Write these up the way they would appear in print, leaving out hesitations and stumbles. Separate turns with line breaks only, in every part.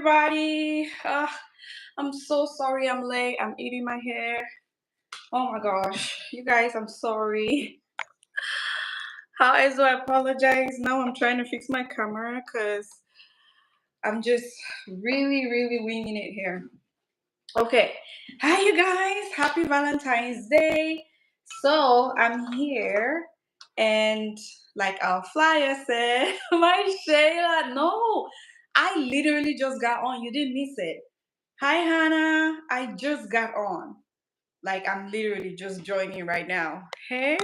everybody. I'm so sorry I'm late. I'm eating my hair. Oh my gosh. You guys, I'm sorry. How do I apologize? Now I'm trying to fix my camera because I'm just really winging it here. Okay. Hi, you guys. Happy Valentine's Day. So I'm here and like our flyer said, my Shayla, no, I literally just got on. You didn't miss it. Hi, Hannah. I just got on. Like, I'm literally just joining right now. Hey.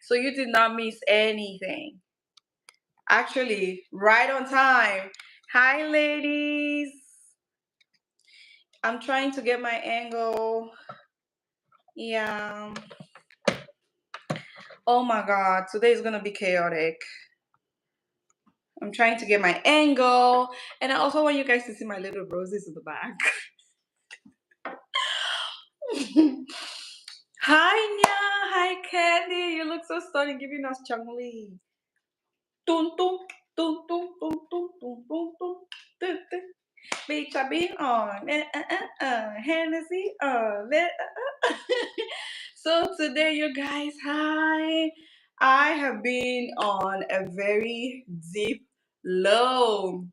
So you did not miss anything. Actually, right on time. Hi, ladies. I'm trying to get my angle. Yeah. Oh my God. Today is going to be chaotic. I'm trying to get my angle. And I also want you guys to see my little roses in the back. Hi, Nya. Hi, Candy. You look so stunning, giving us Changli. Tum, tum, tum, tum, tum, tum, tum, tum, tum, tum, tum. Be chubby on. Hennessy on. So today, you guys, hi. I have been on a very deep low.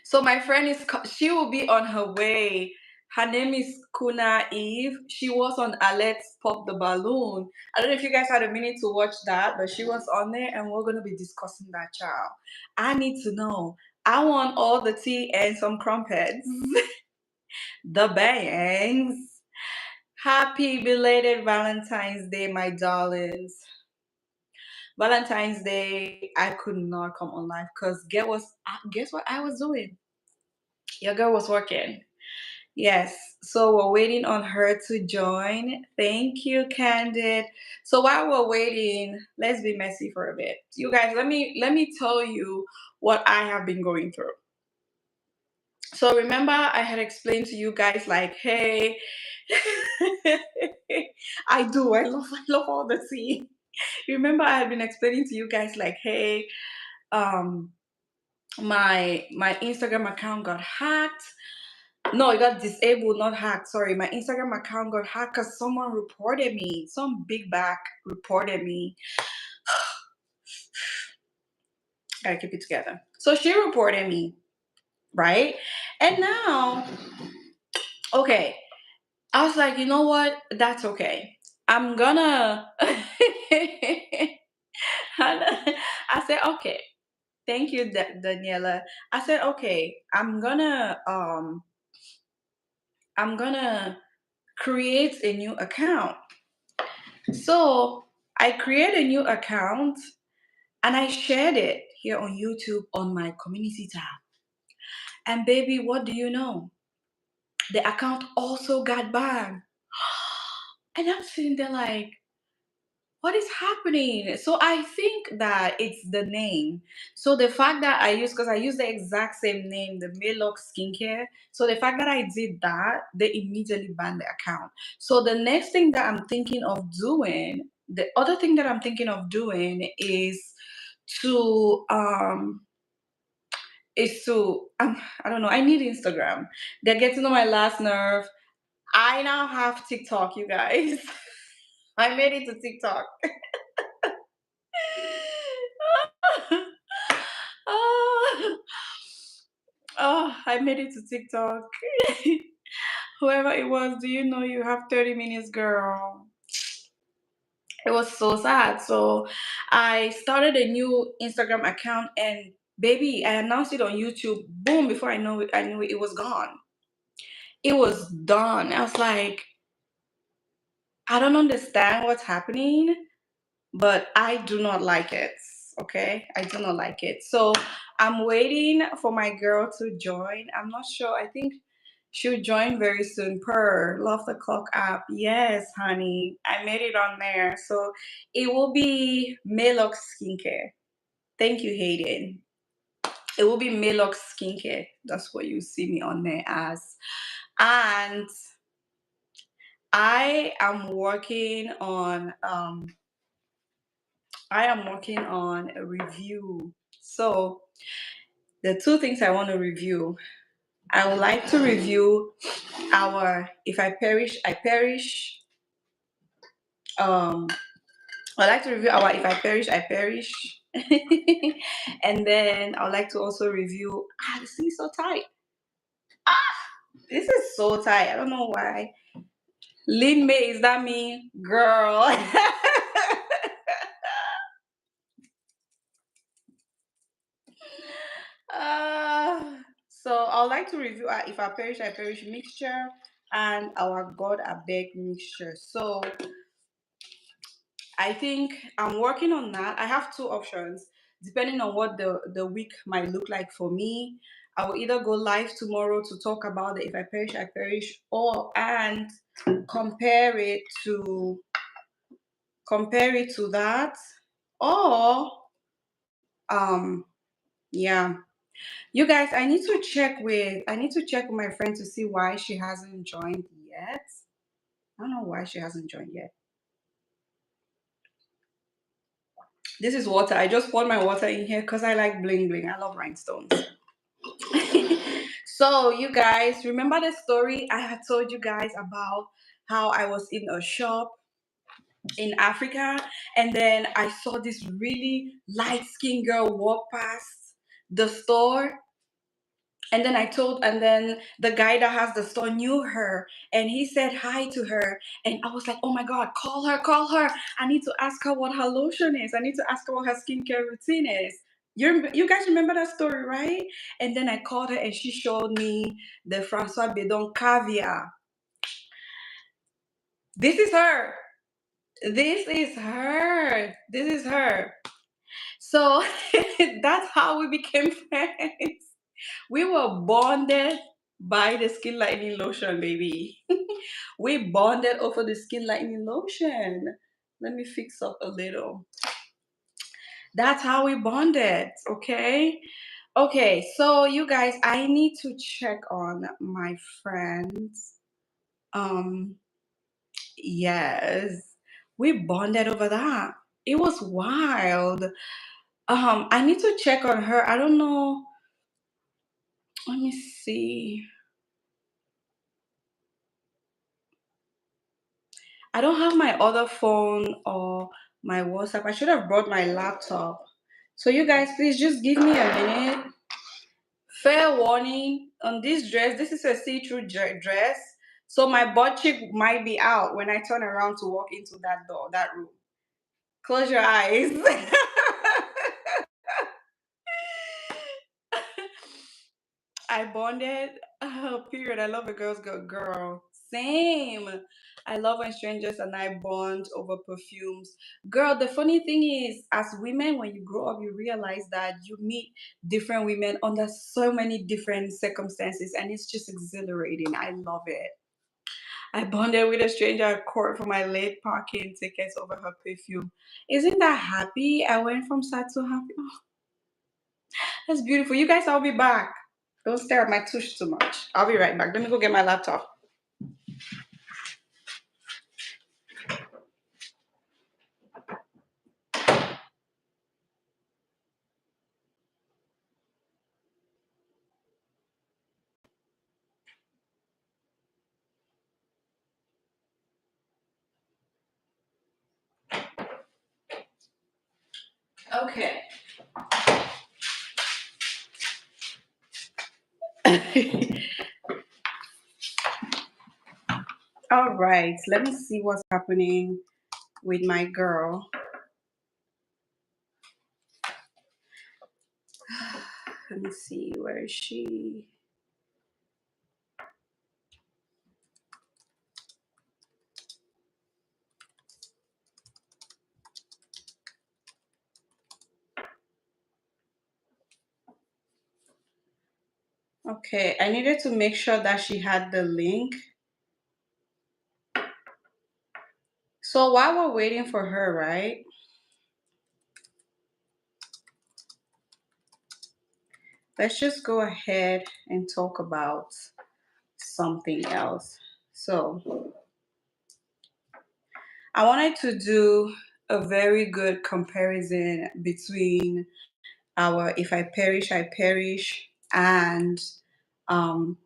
So my friend she will be on her way. Her name is Kuna Eve. She was on Alex Pop the Balloon. I don't know if you guys had a minute to watch that, but she was on there and we're gonna be discussing that, child. I need to know. I want all the tea and some crumpets. The bangs. Happy belated Valentine's Day, my darlings. Valentine's Day, I could not come on live because guess what I was doing? Your girl was working. Yes, so we're waiting on her to join. Thank you, Candid. So while we're waiting, let's be messy for a bit. You guys, let me tell you what I have been going through. So remember I had explained to you guys like, hey, I love all the tea. Remember I had been explaining to you guys like, hey, um my Instagram account got hacked. No, it got disabled, not hacked. Sorry, my Instagram account got hacked because someone reported me. Some big back reported me. Gotta keep it together. So she reported me, right? And now, okay, I was like, you know what? That's okay. I'm gonna. I said, okay. Thank you, Daniela. I said, okay. I'm gonna create a new account. So I create a new account and I shared it here on YouTube on my community tab. And baby, what do you know? The account also got banned. And I'm sitting there like, what is happening? So I think that it's the name. So the fact that because I use the exact same name, the MayLuxe Skincare. So the fact that I did that, they immediately banned the account. So the next thing that I'm thinking of doing, the other thing that I'm thinking of doing to I don't know, I need Instagram. They're getting on my last nerve. I now have TikTok, you guys. I made it to TikTok. Oh, oh, I made it to TikTok. Whoever it was, do you know you have 30 minutes, girl? It was so sad. So I started a new Instagram account and baby, I announced it on YouTube. Boom, before I knew it was gone. It was done. I was like, I don't understand what's happening, but I do not like it. Okay, I do not like it. So I'm waiting for my girl to join. I'm not sure. I think she'll join very soon. Per Love the Clock app. Yes, honey, I made it on there. So it will be MayLuxe Skincare. Thank you, Hayden. It will be MayLuxe Skincare. That's what you see me on there as. And I am working on I am working on a review. So The two things I want to review. I would like to review our If I Perish, I Perish. Um, I'd like to review our If I Perish, I Perish. And then I'd like to also review, this thing is so tight. This is so tight. I don't know why. Lin May, is that me? Girl. So I'd like to review our If I Perish, I Perish mixture and our God I Beg mixture. So I think I'm working on that. I have two options depending on what the week might look like for me. I will either go live tomorrow to talk about the If I Perish, I Perish, or and compare it to that, or um yeah. You guys, I need to check with my friend to see why she hasn't joined yet. I don't know why she hasn't joined yet. This is water. I just poured my water in here because I like bling bling. I love rhinestones. So you guys, remember the story I had told you guys about how I was in a shop in Africa and then I saw this really light skinned girl walk past the store, and then the guy that has the store knew her and he said hi to her. And I was like, oh my God, call her, call her. I need to ask her what her lotion is. I need to ask her what her skincare routine is. You guys remember that story, right? And then I called her and she showed me the Francois Bedon caviar. This is her. This is her. This is her. So that's how we became friends. We were bonded by the skin lightening lotion, baby. We bonded over the skin lightening lotion. Let me fix up a little. That's how we bonded, okay? Okay, so you guys, I need to check on my friends. Um, yes, we bonded over that. It was wild. I need to check on her. I don't know. Let me see. I don't have my other phone or my WhatsApp. I should have brought my laptop. So you guys, please just give me a minute. Fair warning on this dress. This is a see-through dress. So my butt cheek might be out when I turn around to walk into that door, that room. Close your eyes. I bonded. Period. I love a girl's girl. Same. I love when strangers and I bond over perfumes. Girl, the funny thing is, as women, when you grow up, you realize that you meet different women under so many different circumstances, and it's just exhilarating. I love it. I bonded with a stranger at court for my late parking tickets over her perfume. Isn't that happy? I went from sad to happy. Oh, that's beautiful. You guys, I'll be back. Don't stare at my tush too much. I'll be right back. Let me go get my laptop. Okay. All right. Let me see what's happening with my girl. Let me see. Where is she? Okay. I needed to make sure that she had the link. So while we're waiting for her, right? Let's just go ahead and talk about something else. So I wanted to do a very good comparison between our If I Perish, I Perish, um,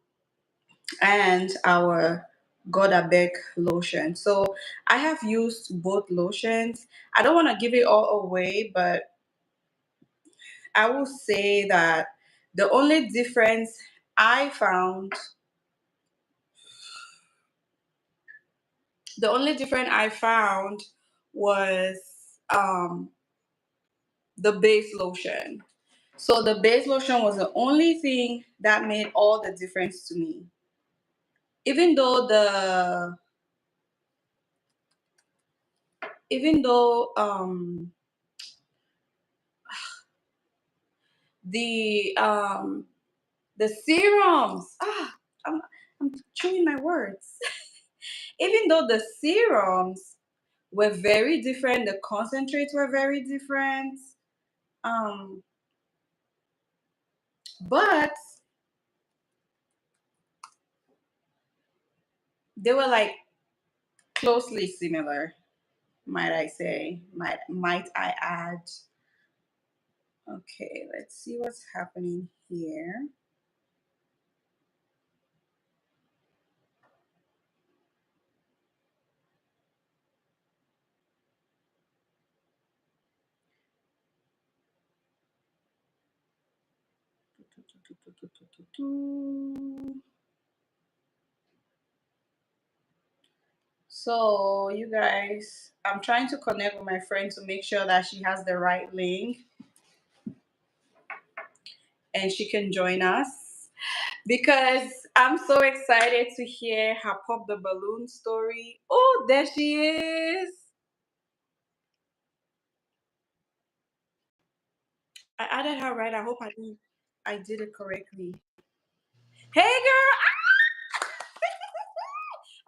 and our God Abeg lotion. So I have used both lotions. I don't want to give it all away, but I will say that the only difference I found, the only difference I found was um, the base lotion. So the base lotion was the only thing that made all the difference to me. Even though even though the um the serums, I'm I'm chewing my words. Even though the serums were very different, the concentrates were very different. Um, but they were like closely similar, might I say, might I add. Okay, let's see what's happening here. So, you guys, I'm trying to connect with my friend to make sure that she has the right link and she can join us because I'm so excited to hear her pop the balloon story. Oh, there she is. I added her right. I did it correctly. Hey girl,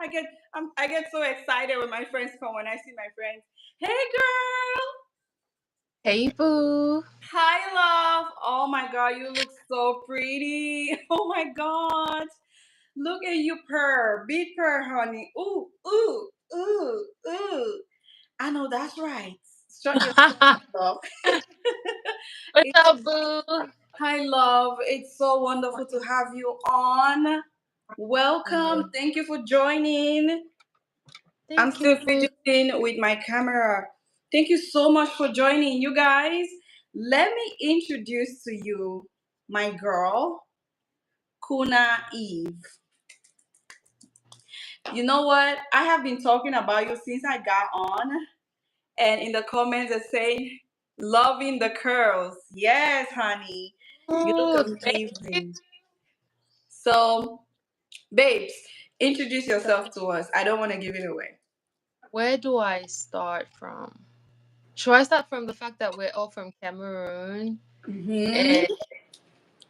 I get I get so excited when my friends come when I see my friends. Hey girl.
Hey, boo.
Hi love. Oh my god, you look so pretty. Oh my god. Look at you purr. Big purr, honey. Ooh, ooh, ooh, ooh. I know that's right. Strut your stuff, love.
What's
It's
up, boo?
Hi love. It's so wonderful to have you on. Welcome.
Mm,
Thank you for joining. I'm
thank you,
still
boo.
fidgeting with my camera. Thank you so much for joining, you guys. Let me introduce to you my girl, Kuna Eve. You know what? I have been talking about you since I got on, and in the comments they're saying, loving the curls. Yes, honey. You look
Ooh, thank you.
amazing. So, babes, introduce yourself to us. I don't want to give it away.
Where do I start from? Should I start from the fact that we're all from Cameroon?
Mm-hmm.
And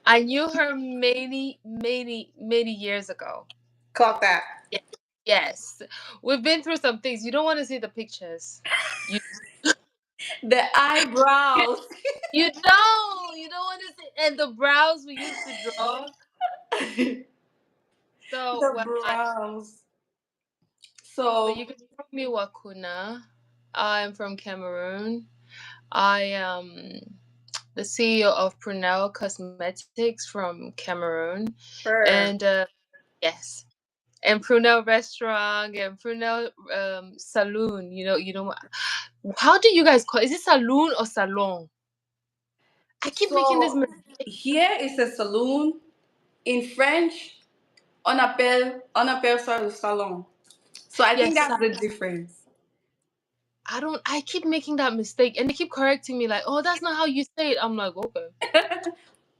I knew her many, many, many years ago.
Clock that.
Ye- Yes. We've been through some things. You don't want to see the pictures. You
The
you,
eyebrows.
you don't want to see and the brows we used to draw. So
The
well
brows.
so
So,
you can call me Wakuna. I'm from Cameroon. I am the CEO of Prunelle Cosmetics from Cameroon, and
her.
yes, and Prunelle Restaurant and Prunelle Saloon. How do you guys call? Is it saloon or salon? I keep making this
So,
mistake.
here is a saloon. In French, on appelle ça le salon. So I think
Yes,
that's the difference.
I don't. I keep making that mistake, and they keep correcting me like, "Oh, that's not how you say it." I'm like, okay,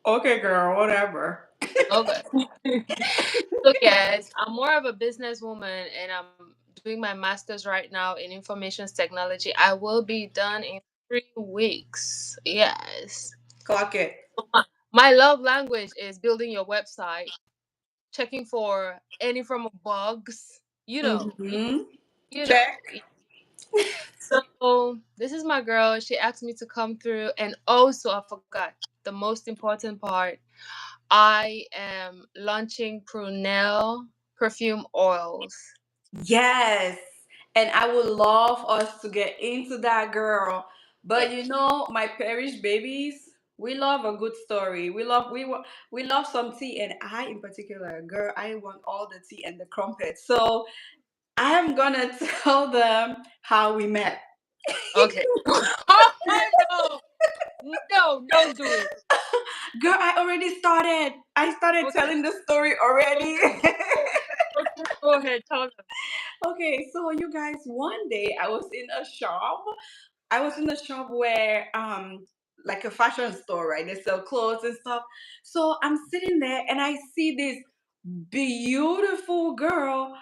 Okay, girl, whatever.
okay. So yes, I'm more of a businesswoman, and I'm doing my master's right now in information technology. I will be done in 3 weeks. Yes.
Clock it.
My love language is building your website, checking for any form of bugs.
Mm-hmm.
You know.
Check.
So this is my girl. She asked me to come through, and also I forgot the most important part. I am launching Prunelle perfume oils.
Yes. And I would love us to get into that, girl. But
Yeah.
my Parish babies. We love a good story. We love some tea, and I in particular, girl, I want all the tea and the crumpets. So I am gonna tell them how we met.
Okay. Oh no, no, don't do it.
Girl, I already started. I started
Okay,
telling the story already.
okay, okay. Go ahead, tell them.
Okay, so you guys, one day I was in a shop where like a fashion store, right? They sell clothes and stuff. So I'm sitting there and I see this beautiful girl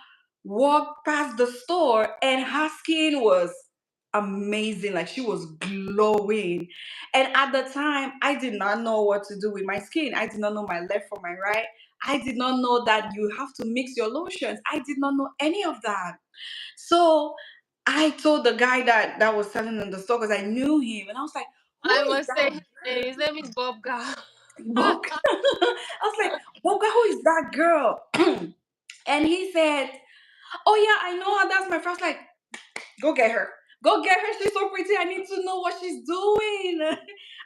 walk past the store and her skin was amazing. Like she was glowing. And at the time, I did not know what to do with my skin. I did not know my left from my right. I did not know that you have to mix your lotions. I did not know any of that. So I told the guy that was selling in the store because I knew him, and I was like, "Who
I
is
must say
that
his name. His name is Bob Ga.
book?" I was like, "Boga, who is that girl?" And he said, "Oh yeah, I know her. That's my friend." I was like, go get her. Go get her. She's so pretty. I need to know what she's doing.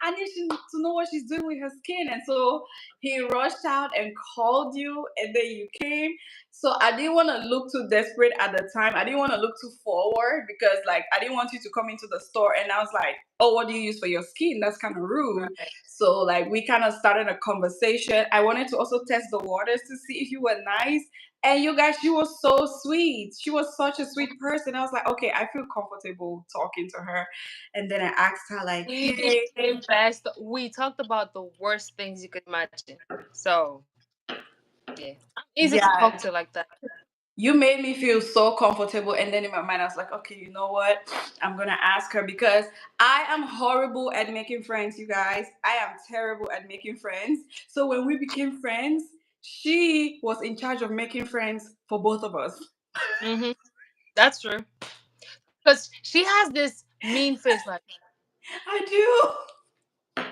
I need to know what she's doing with her skin. And so he rushed out and called you, and then you came. So I didn't want to look too desperate at the time. I didn't want to look too forward because, like, I didn't want you to come into the store and I was like, "Oh, what do you use for your skin?" That's kind of rude.
Right.
So, like, we kind of started a conversation. I wanted to also test the waters to see if you were nice, and you guys, she was so sweet. She was such a sweet person. I was like, okay, I feel comfortable talking to her. And then I asked her, like,
We
hey,
became best. We talked about the worst things you could imagine. So yeah, I'm easy to talk
yeah,
to like that.
you made me feel so comfortable. And then in my mind, I was like, okay, you know what? I'm going to ask her because I am horrible at making friends, you guys. I am terrible at making friends. So when we became friends, she was in charge of making friends for both of us.
Mm-hmm. That's true. Because she has this mean face, like,
I do.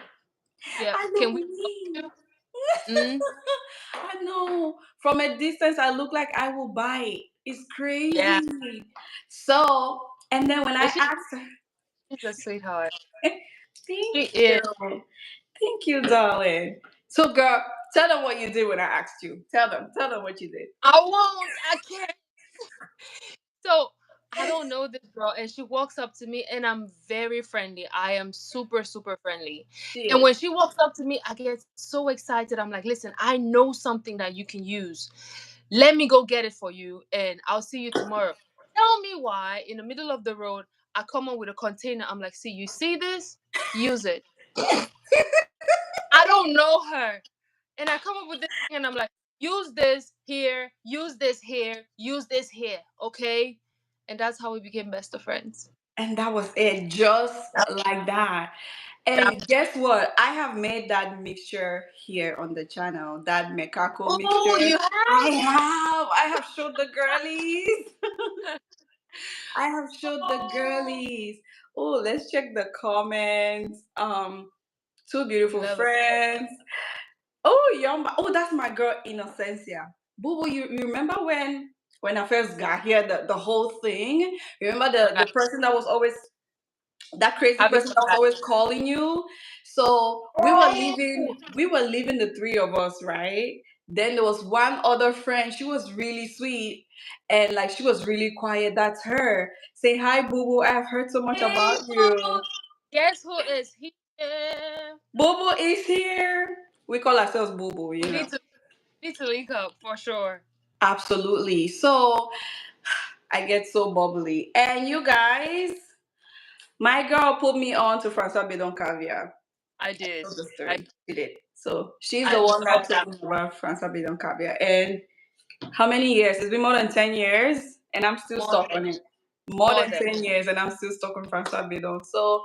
yeah,
I
can
look
we talk
mean.
to? Mm,
I know. From a distance, I look like I will bite. It's
yeah,
crazy. So, and then when I
but
asked her,
she's a sweetheart.
thank
She is.
you. Thank you, darling. So, girl, tell them what you did when I asked you. Tell them what you did.
I won't. I can't. So I don't know this girl, and she walks up to me, and I'm very friendly. I am super, super friendly.
She
And
is.
when she walks up to me, I get so excited. I'm like, listen, I know something that you can use. Let me go get it for you, and I'll see you tomorrow. Tell me why, in the middle of the road, I come up with a container. I'm like, see, you see this? Use it. I don't know her. And I come up with this thing and I'm like, use this here, use this here, use this here, okay? And that's how we became best of friends.
And that was it, just
That,
like that.
that,
And guess what? I have made that mixture here on the channel, that Mekako
oh,
mixture.
you
I have showed the girlies.
have?
I have showed the
Oh,
girlies. Oh, let's check the comments. Two
we
beautiful
love it.
friends. Oh, Yamba. Oh, that's my girl Innocencia. Boo boo, you remember when I first got here, the whole thing? Remember the
Right.
person that was always that crazy
Having
person
some
that was
bad.
always calling you. So
Oh,
we were leaving the three of us, right? Then there was one other friend. She was really sweet and like she was really quiet. That's her. Say hi, boo boo. I've heard so much
hey,
about
boo.
you.
Guess who is here?
Boo boo is here. We call ourselves boo boo,
We
you know.
need to link up for sure.
Absolutely. So I get so bubbly. And you guys, my girl put me on to Francois Bedon Caviar.
I did.
Told the
I
story. She did. So she's
I
the one
love
that
that.
told me about Francois Bidon Caviar. And how many years? It's been more than 10 years and I'm still
More
stuck
than
on it. More
more
than
than.
10 years and I'm still stuck on Francois Bidon. So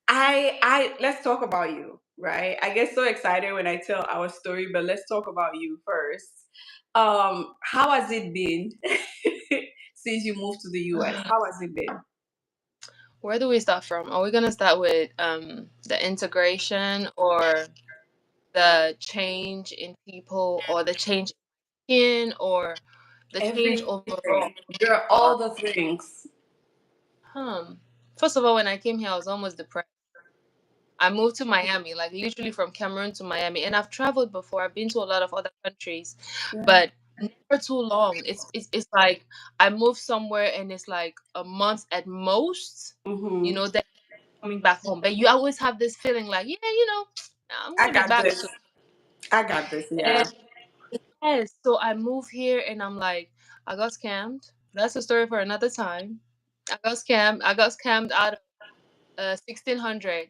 I let's talk about you, right? I get so excited when I tell our story, but let's talk about you first. How has it been since you moved to the US? How has it been?
Where do we start from? Are we gonna start with the integration or the change in people or the change in or the change overall?
Everything. Girl, all the things.
Hmm. First of all, when I came here, I was almost depressed. I moved to Miami, like literally from Cameroon to Miami, and I've traveled before. I've been to a lot of other countries,
Yeah.
but never too long. It's like I move somewhere and it's like a month at most,
Mm-hmm.
then coming back home. But you always have this feeling like, yeah, I'm
I
gonna be
got
back
this.
soon.
I got this.
And
Yeah.
yes, so I move here and I'm like, I got scammed. That's a story for another time. I got scammed. I got scammed out of 1600.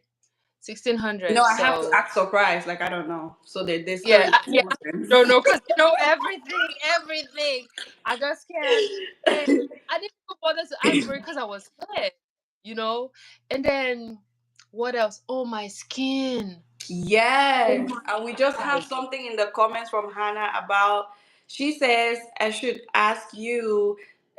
I have to
So
act surprised, like I don't know. So the story
yeah,
makes
yeah.
more sense.
Don't know because you know everything, everything. I got scammed, and I didn't even bother to ask for it because I was scared, you know. And then what else? Oh, my skin. Oh
Yes,
my
and we just have
god.
something in the comments from Hannah about. She says I should ask you.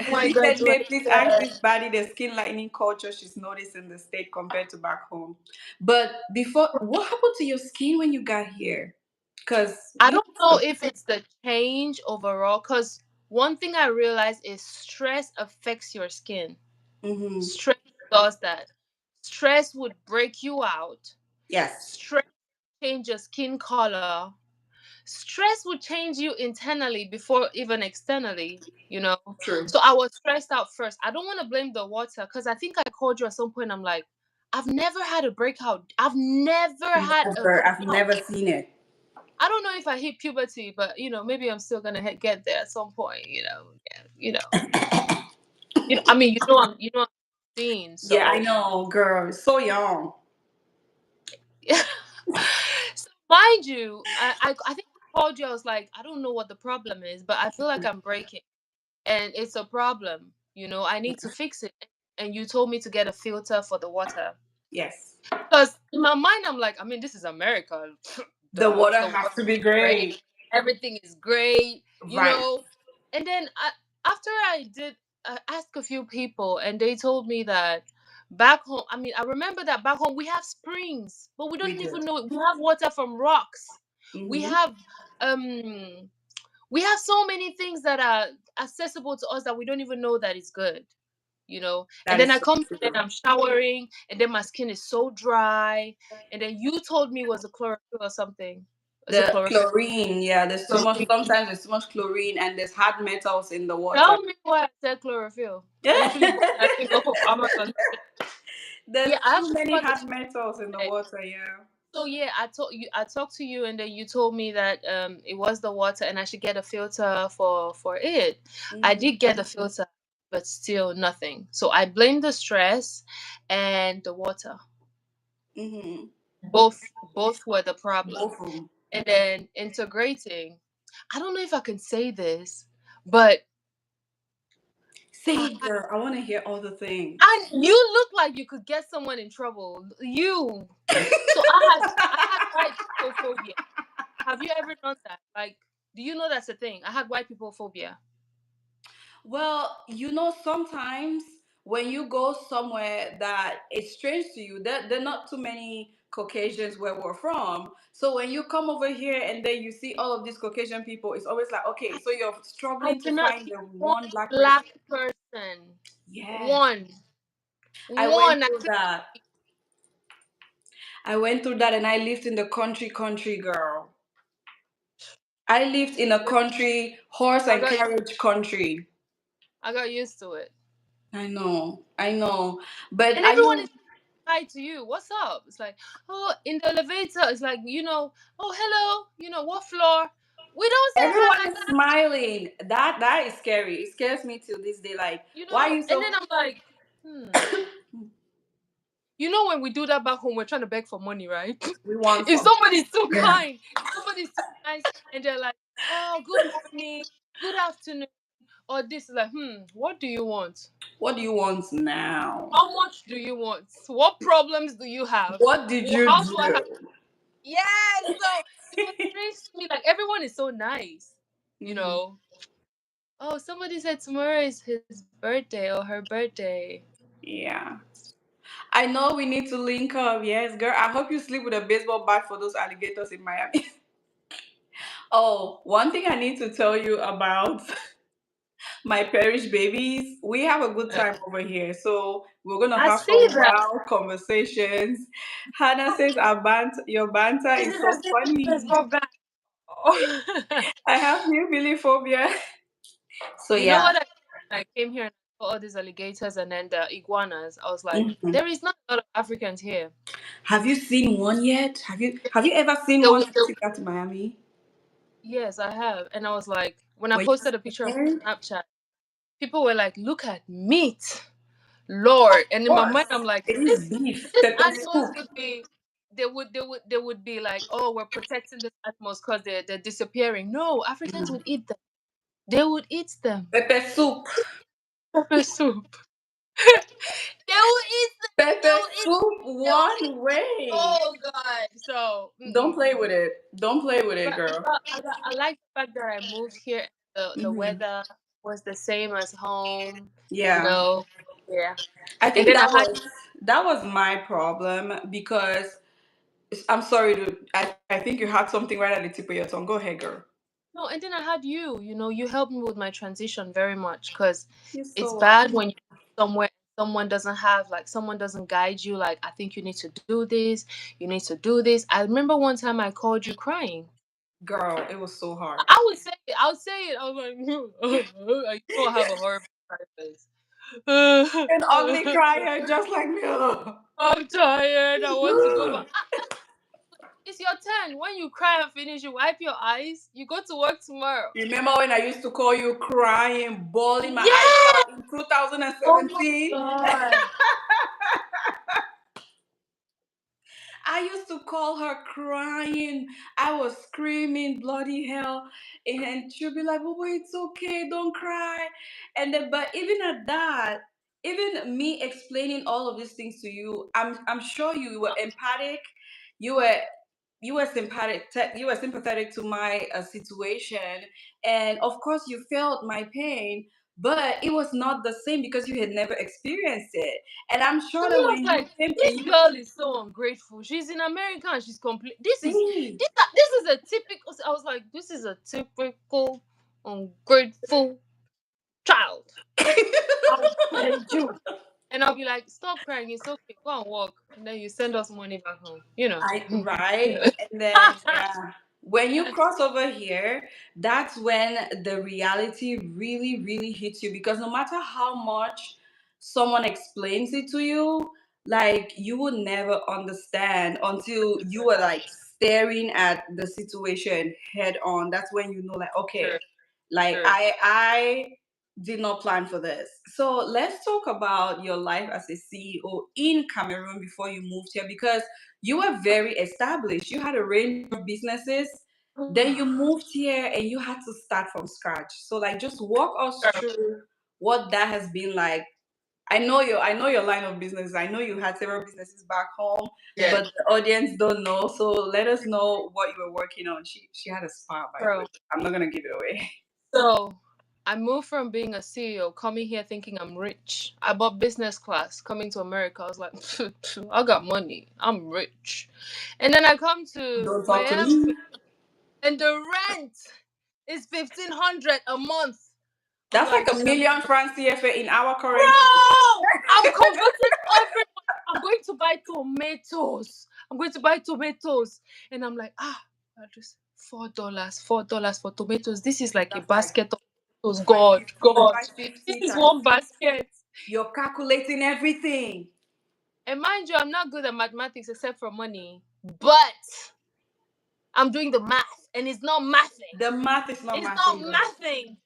Oh my
She
god.
said,
Oh my
"May please ask
god.
this baddie the skin lightening culture she's noticed in the state compared to back home." But before, what happened to your skin when you got here? Because
I
you.
don't know if it's the change overall. Because one thing I realized is stress affects your skin.
Mm-hmm.
Stress does that. Stress would break you out.
Yes,
Stress change your skin color. Stress would change you internally before even externally.
true.
So I was stressed out first. I don't want to blame the water because I think I called you at some point. I'm like, I've never had a breakout. I've never had a
Never. I've
breakout.
never seen it.
I don't know if I hit puberty, but maybe I'm still gonna get there at some point. Yeah, I mean, I'm 16,
Yeah, I
so
know, girl. So young.
yeah. So mind you, I think I called you. I was like, I don't know what the problem is, but I feel like I'm breaking. And it's a problem. I need to fix it. And you told me to get a filter for the water.
Yes.
Because in my mind, I'm like, I mean, this is America.
The
Duh,
water
the
has
water
to be
is great.
great.
Everything is great,
Right.
And then after I did ask a few people, and they told me that back home, I mean, I remember that back home we have springs, but we
We
don't
do.
even know it. We have water from rocks. We
Mm-hmm.
have um we have so many things that are accessible to us that we don't even know that it's good. And
That
then
is
I
so
come here and
true.
I'm showering, and then my skin is so dry. And then you told me it was a chlorophyll or something. Is it
The
chlorophyll?
chlorine, yeah, there's too much.
Chlorine.
Sometimes there's too much chlorine, and there's hard metals in the water.
Tell me why I said chlorophyll. I literally bought that thing off of Amazon.
There's
Yeah, I
too
actually
many
got the
hard metals in the
check.
water. Yeah.
So yeah, I talked to you, and then you told me that it was the water, and I should get a filter for it. I
Mm-hmm.
did get a filter, but still nothing. So I blame the stress and the water.
Mm-hmm.
Both were the problem.
Both of them.
And then integrating. I don't know if I can say this, but
Say it,
I,
girl. I want to hear all the things.
and you look like you could get someone in trouble. You. So I had white people phobia. Have you ever done that? Like, do you know that's a thing? I had white people phobia.
Well, sometimes when you go somewhere that is strange to you, there are not too many Caucasians where we're from. So when you come over here and then you see all of these Caucasian people, it's always like, okay, so you're
I
struggling to
cannot
find
see
the
one
one black person.
black person.
Yes,
One.
I went
One. I
through
could.
that. I went through that, and I lived in the country, girl. I lived in a country, horse
I
and
got.
carriage country.
I got used to it.
I know. But
And
are
everyone
you?
is hi to you. What's up? It's like, oh, in the elevator. It's like, oh, hello. What floor? We don't say hi
Everyone
like
is
that.
smiling. That is scary. It scares me till this day. Like, why are you
And
so?
then I'm like, hmm. When we do that back home, we're trying to beg for money, right?
We want
If
some.
somebody's too
Yeah.
kind, if somebody's too nice, and they're like, oh, good morning, good afternoon, or this is like, what do you want?
What do you want now?
How much do you want? What problems do you have?
What did you
How do I have?
do?
Yes. So it was strange to me. Like everyone is so nice, you
Hmm.
know. Oh, somebody said tomorrow is his birthday or her birthday.
Yeah. I know we need to link up. Yes, girl. I hope you sleep with a baseball bat for those alligators in Miami. Oh, one thing I need to tell you about my Parish babies. We have a good time over here. So we're gonna
I
have
see
some
that.
wild conversations. Hannah says your banter is so
That's
funny.
so bad.
I have hillbilly phobia. So
You know
yeah.
what? I came here and saw all these alligators and then the iguanas. I was like,
Mhm.
there is not a lot of Africans here.
Have you seen one yet? Have you ever seen
They
one
would,
since you got to Miami?
yes, I have. And I was like, when I
Were you
posted a picture of
scared?
Snapchat, people were like, look at meat, Lord. And
Of
in my mind,
course.
I'm like,
It is beef.
this
Pepper
animals
soup.
would be, they would be like, oh, we're protecting these animals because they're disappearing. No, Africans would eat them. They would eat them.
Pepper soup.
Pepper soup. They will eat them. They
Pepper
will eat.
soup
They will eat.
one way.
Oh God! So,
Don't play with it. Don't play with it,
but
girl.
I like the fact that I moved here. The
Hmm.
weather was the same as home. You
Yeah.
know. Yeah.
I
And
think
then I
that
had
was my problem because I'm sorry to I think you had something right at the tip of your tongue. Go ahead, girl.
no. And then I had you. You know, you helped me with my transition very much because
You're
it's
so
bad
welcome.
when you're somewhere someone doesn't have like someone doesn't guide you. Like I think you need to do this. You need to do this. I remember one time I called you crying.
Girl, it was so hard.
I would say it. I would say it. I was like, you don't have a horrible face.
An ugly crier just like me.
I'm tired. I want to go back. It's your turn. When you cry and finish, you wipe your eyes. You go to work tomorrow.
Remember when I used to call you crying, bawling my eyes
Yeah.
out in
Oh my
2017?
god.
I used to call her crying. I was screaming, bloody hell. And then she'll be like, oh, it's okay, don't cry. And then, but even at that, even me explaining all of these things to you, I'm sure you were empathic. You were you were sympathetic to my situation, and of course you felt my pain, but it was not the same because you had never experienced it. And I'm
To
sure
me,
that
I
when
was
you
like,
came and
this
you
girl is so ungrateful. She's in America and she's complete.
see.
This is a typical. I was like, this is a typical ungrateful child. I'll send you. And I'll be like, stop crying. It's okay. Go and work. And then you send us money back home. You know.
I right, and then yeah, when you cross over here, that's when the reality really, really hits you because no matter how much someone explains it to you, like you will never understand until you are like staring at the situation head on. That's when you know, like, okay,
True.
like
True.
I did not plan for this. So let's talk about your life as a CEO in Cameroon before you moved here because you were very established. You had a range of businesses. Then you moved here and you had to start from scratch. So like just walk us through what that has been like. I know your line of business. I know you had several businesses back home,
Yeah.
but the audience don't know. So let us know what you were working on. She had a spa, by the way.
Bro.
I'm not gonna give it away.
So I moved from being a CEO, coming here thinking I'm rich. I bought business class, coming to America. I was like, I got money. I'm rich. And then I come to
Don't talk to
Miami
me.
and the rent is 1,500 a month. I'm
That's like
like,
a
shit, I'm
million francs CFA in our currency.
bro, I'm converting every month. I'm going to buy tomatoes. I'm going to buy tomatoes. And I'm like, I just $4 for tomatoes. This is like a
That's like
basket of tomatoes.
five
God,
fifty,
God.
five
This
fifty
is
times.
one basket.
You're calculating everything.
And mind you, I'm not good at mathematics except for money. But I'm doing the math and it's not mathing.
The math is not
It's not
mathing, girl.
mathing.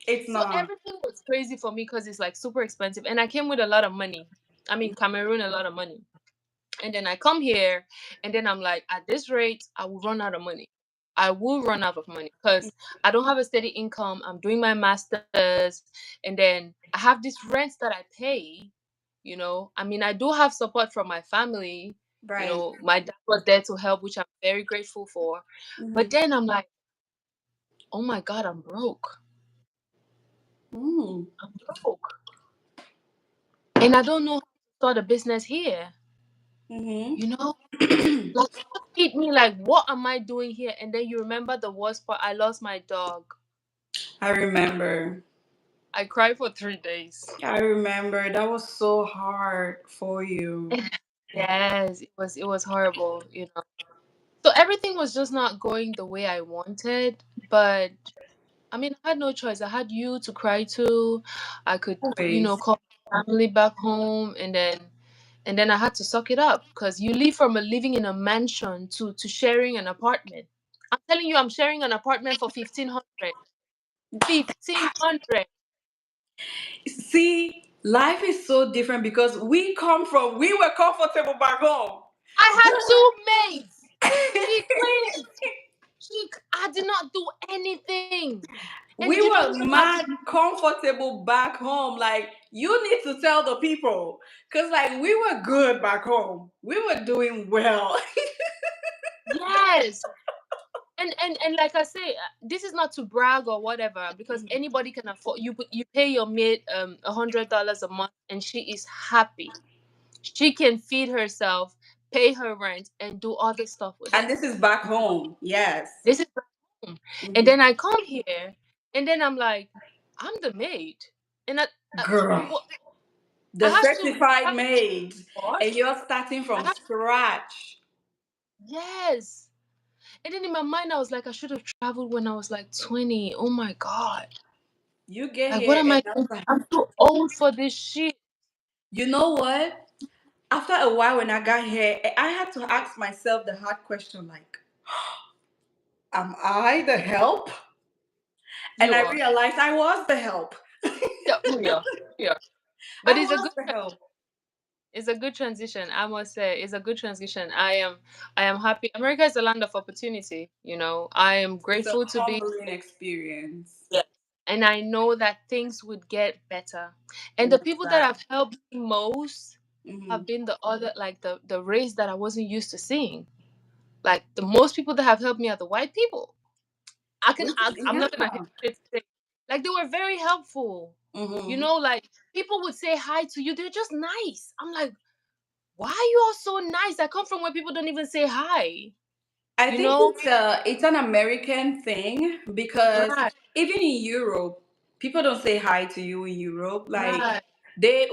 It's
So
not.
everything was crazy for me because it's like super expensive. And I came with a lot of money. I mean, Cameroon, a lot of money. And then I come here, and then I'm like, at this rate, I will run out of money. I will run out of money because I don't have a steady income. I'm doing my master's, and then I have this rent that I pay. I mean, I do have support from my family.
Right.
My dad was there to help, which I'm very grateful for. But
Mm-hmm.
then I'm like, oh my God, I'm broke.
Mm.
I'm broke. And I don't know how to start a business here. You know?
Mm-hmm.
Like what hit me like what am I doing here? And then you remember the worst part, I lost my dog.
I remember.
I cried for 3 days.
I remember that was so hard for you.
Yes, it was horrible, you know. So everything was just not going the way I wanted, but I mean, I had no choice. I had you to cry to. I could,
Always.
call my family back home, and then I had to suck it up because you leave from a living in a mansion to sharing an apartment. I'm telling you, I'm sharing an apartment for 1,500. 1,500.
See, life is so different because we were comfortable back home.
I had two maids. She cleaned. I did not do anything. And you
We
know
were
what happened?
mad comfortable back home. Like, you need to tell the people. Because, like, we were good back home. We were doing well.
Yes. And like I say, this is not to brag or whatever, because anybody can afford. You pay your maid $100 a month, and she is happy. She can feed herself, pay her rent, and do other stuff with
And
it.
this is back home. Yes.
This is home. And
Mhm.
then I come here, and then I'm like, I'm the maid, and I,
Girl.
what,
The
I have to. I
certified
have
maid.
to
And
wash.
you're starting
I
from
have
scratch.
Yes. And then in my mind, I was like, I should have traveled when I was like 20. Oh my God.
You get
Like, what
here
am
and
I
I was
doing?
like,
I'm too old for this shit.
you know what? After a while when I got here, I had to ask myself the hard question like, am I the help? And
You
I
are.
realized I was the help.
Yeah, we are. Yeah. But
I was the help.
it's a good transition. I must say, it's a good transition. I am happy. America is a land of opportunity. I am
It's a
grateful to be.
humbling experience.
Yeah. And I know that things would get better. And the
What's
people that
that?
have helped me most
Hmm.
have been the race that I wasn't used to seeing. Like, the most people that have helped me are the white people.
Which is,
I'm
yeah.
not gonna hesitate to say, like, they were very helpful.
Hmm.
Like, people would say hi to you. They're just nice. I'm like, why are you all so nice? I come from where people don't even say hi.
I
You
think
know?
it's an American thing because
Right,
even in Europe, people don't say hi to you in Europe. Like,
right.
they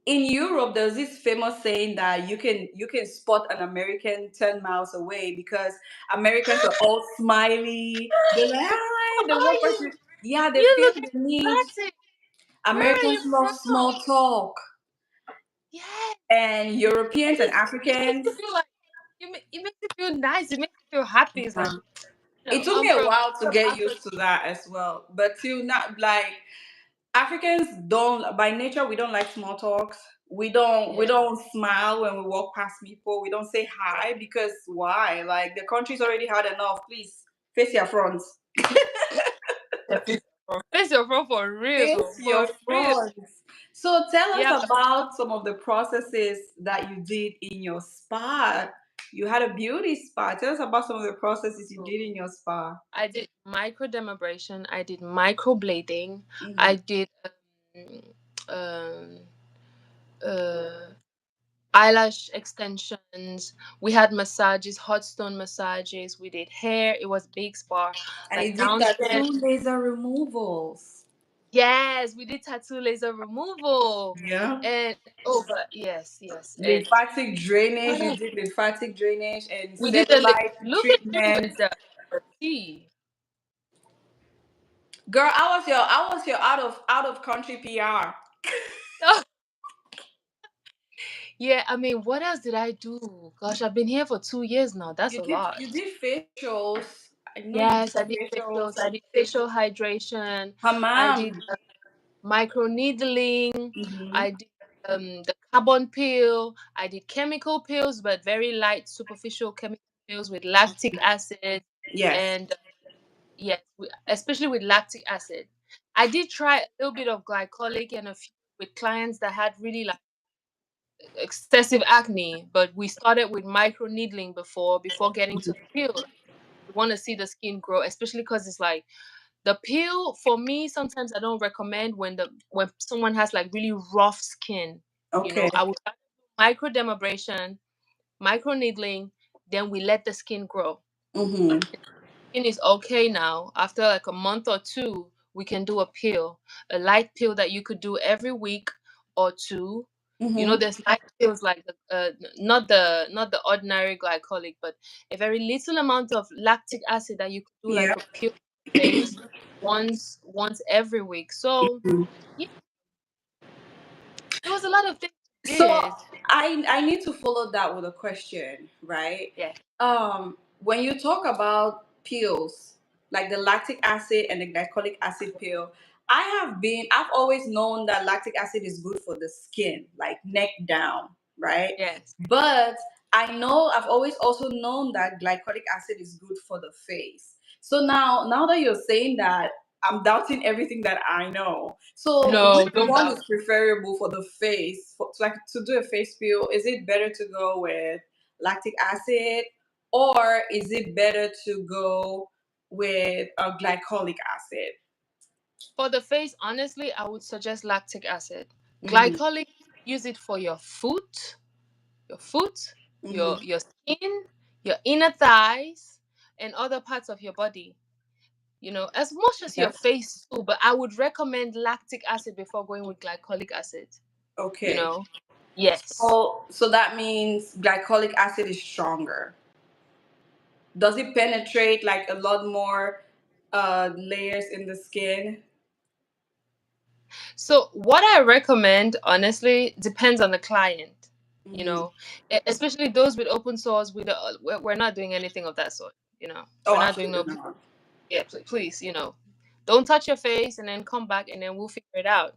in Europe, there's this famous saying that you can spot an American 10 miles away because Americans are all smiley. They're like,
How
hi, the
are
one person.
you?
Yeah, they
You
feel
look
the need.
exotic. Where are
Americans
you
love
from?
small talk,
Yeah.
and
And
Europeans and
it makes
Africans.
you feel like it makes you feel nice. It makes you feel happy. It's like,
It took
I'm
me a
from
while to get
Africa.
used to that as well. But till not like Africans don't by nature we don't like small talks. We
Yeah.
don't smile when we walk past people. We don't say hi because why? Like the country's already hard enough. Please face your front.
Face your front for
Face
real.
your
For real.
front. So tell us
Yeah, but
about some of the processes that you did in your spa. You had a beauty spa. Tell us about some of the processes you did in your spa.
I did microdermabrasion. I did microblading.
Hmm.
I did um, uh, eyelash extensions. We had massages, hot stone massages. We did hair. It was big spa,
And you
like
did
downstairs.
tattoo laser removals.
Yes, we did tattoo laser removal,
Yeah.
and oh, but yes, and
Lymphatic drainage. You
oh,
did lymphatic drainage and
we did the
cellulite
look at you with
treatment.
the tea.
Girl, I was your out of country PR.
Yeah, I mean, what else did I do? Gosh, I've been here for 2 years now. That's
You
a
did
lot.
you did facials. I know you did
Yes, I did
facials.
facials. I did facial hydration. I
Hammam.
did micro needling.
Mm-hmm.
I did the carbon peel. I did chemical pills, but very light, superficial chemical pills with lactic acid.
Yes.
And yes, especially with lactic acid. I did try a little bit of glycolic and a few with clients that had really like excessive acne, but we started with micro needling before getting to the peel. We want to see the skin grow, especially because it's like the peel for me. Sometimes I don't recommend when someone has like really rough skin.
Okay.
I would rather do microdermabrasion, micro needling, then we let the skin grow.
Mm-hmm.
Skin is okay now. After like a month or two, we can do a peel, a light peel that you could do every week or two. You know,
Mm-hmm.
there's light pills like the not the ordinary glycolic, but a very little amount of lactic acid that you could do
Yeah.
like a peel face once every week. So yeah, there was a lot of things we
So
did.
I need to follow that with a question, right?
Yeah.
When you talk about pills, like the lactic acid and the glycolic acid pill, I've always known that lactic acid is good for the skin, like neck down, right?
Yes.
But I've always also known that glycolic acid is good for the face. So now that you're saying that, I'm doubting everything that I know. So
No,
which
don't
one
doubt.
is preferable for the face? Like to do a face peel, is it better to go with lactic acid, or is it better to go with a glycolic acid?
For the face, honestly, I would suggest lactic acid.
Mm-hmm.
Glycolic, use it for your foot,
Mm-hmm.
your skin, your inner thighs, and other parts of your body. You know, as much as your
Yep.
face too, but I would recommend lactic acid before going with glycolic acid. You
Okay.
know? Yes.
So that means glycolic acid is stronger. Does it penetrate like a lot more layers in the skin?
So what I recommend, honestly, depends on the client. You
Mm-hmm.
know, especially those with open sores. We're not doing anything of that sort. You know, we're
Oh,
not doing
absolutely
no.
not.
Yeah, please, don't touch your face and then come back and then we'll figure it out.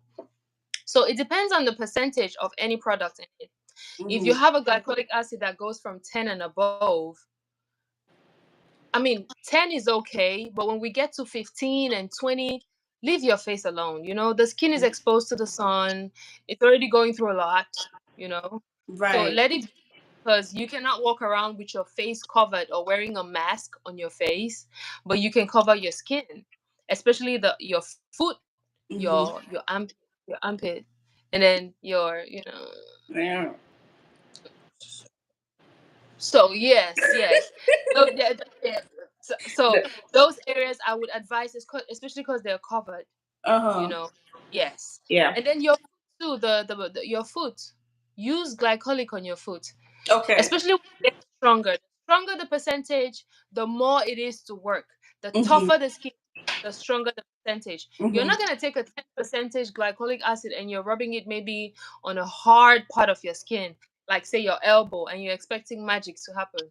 So it depends on the percentage of any product in it. If you
Mm-hmm.
have a glycolic acid that goes from 10 and above, I mean, 10 is okay, but when we get to 15 and 20, leave your face alone. You know, the skin is exposed to the sun, it's already going through a lot, you know. So
Right.
let it, because you cannot walk around with your face covered or wearing a mask on your face, but you can cover your skin, especially your foot,
Mm-hmm.
your armpit, and then your.
Yeah.
So yes. So yeah. So
The,
those areas I would advise is especially because they're covered. You
uh-huh.
know. Yes.
Yeah.
And then your foot too. Your foot. Use glycolic on your foot,
Okay.
especially when it gets stronger. The stronger the percentage, the more it is to work. The
Mm-hmm.
tougher the skin, the stronger the percentage. You're
Mm-hmm.
not gonna take a 10 percentage glycolic acid and you're rubbing it maybe on a hard part of your skin, like say your elbow, and you're expecting magic to happen.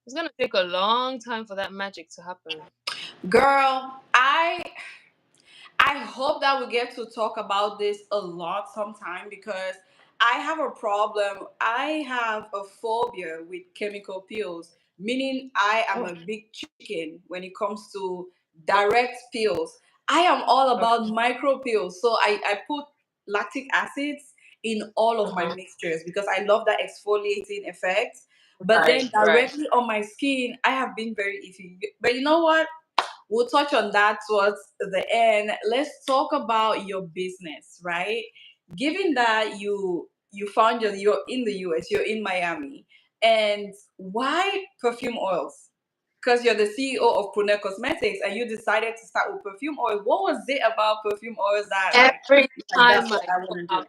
It's gonna take a long time for that magic to happen.
Girl, I hope that we get to talk about this a lot sometime because I have a problem. I have a phobia with chemical peels, meaning I am
Oh,
a big chicken when it comes to direct peels. I am all
okay.
about micro peels. So I put lactic acids in all of my
Uh-huh.
mixtures because I love that exfoliating effect. But then
Right.
directly on my skin, I have been very iffy. But you know what? We'll touch on that towards the end. Let's talk about your business, right? Given that you found you're in the US, you're in Miami, and why perfume oils? Because you're the CEO of Prunelle Cosmetics and you decided to start with perfume oil. What was it about perfume oils that
Every
like that's
time
what
I
I
go
want to do?
out.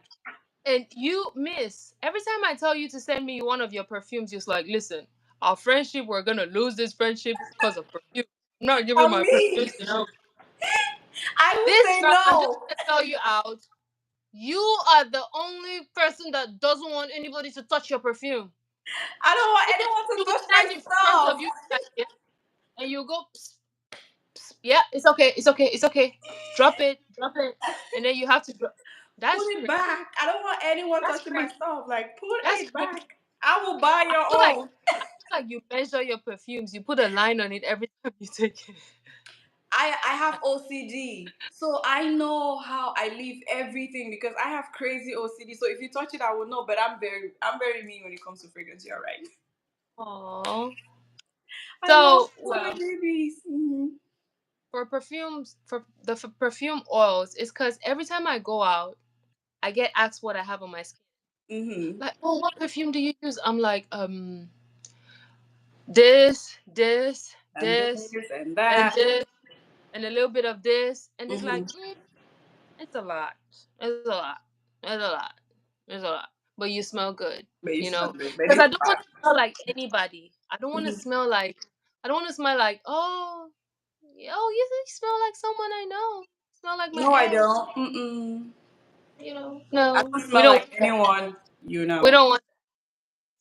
And you miss every time I tell you to send me one of your perfumes, you're like, listen, our friendship, we're gonna lose this friendship because of perfume. I'm not giving
I
my
mean,
perfumes, you know.
I would
This
say
girl, I'm just
no.
gonna tell you out. You are the only person that doesn't want anybody to touch your perfume.
I don't want
Even
anyone
she
to
will
touch my
stand in front of
stuff.
you like, yeah, and you go, psst, psst, yeah, it's okay. Drop it, and then you have to drop.
Put
That's
it
crazy.
back. I don't want anyone
That's
touching my
crazy.
stuff. Like, put
That's
it
crazy.
back. I will buy
I
your
feel like
own.
you measure your perfumes. You put a line on it every time you take it.
I have OCD, so I know how I leave everything because I have crazy OCD. So if you touch it, I will know. But I'm very mean when it comes to fragrance. You're right.
Aww.
I love
So,
all my
well,
babies. Hmm.
for perfumes, for perfume oils, it's because every time I go out, I get asked what I have on my skin.
Hmm.
Like, oh, what perfume do you use? I'm like, this,
And this and
and
that.
this. and a little bit of this, and it's
Mm-hmm.
like, it's a lot. It's a lot. It's a lot. It's a lot. But you smell good,
But
you
it's
know?
not good. But
Because I
it's
don't want
fine.
to smell like anybody. I don't want to
Mhm.
smell like, I don't want to smell like, oh, you smell like someone I know. Smell like my
No, I
ex.
don't. Mm-mm. I
No,
don't smell like anyone, you
we
know.
don't want.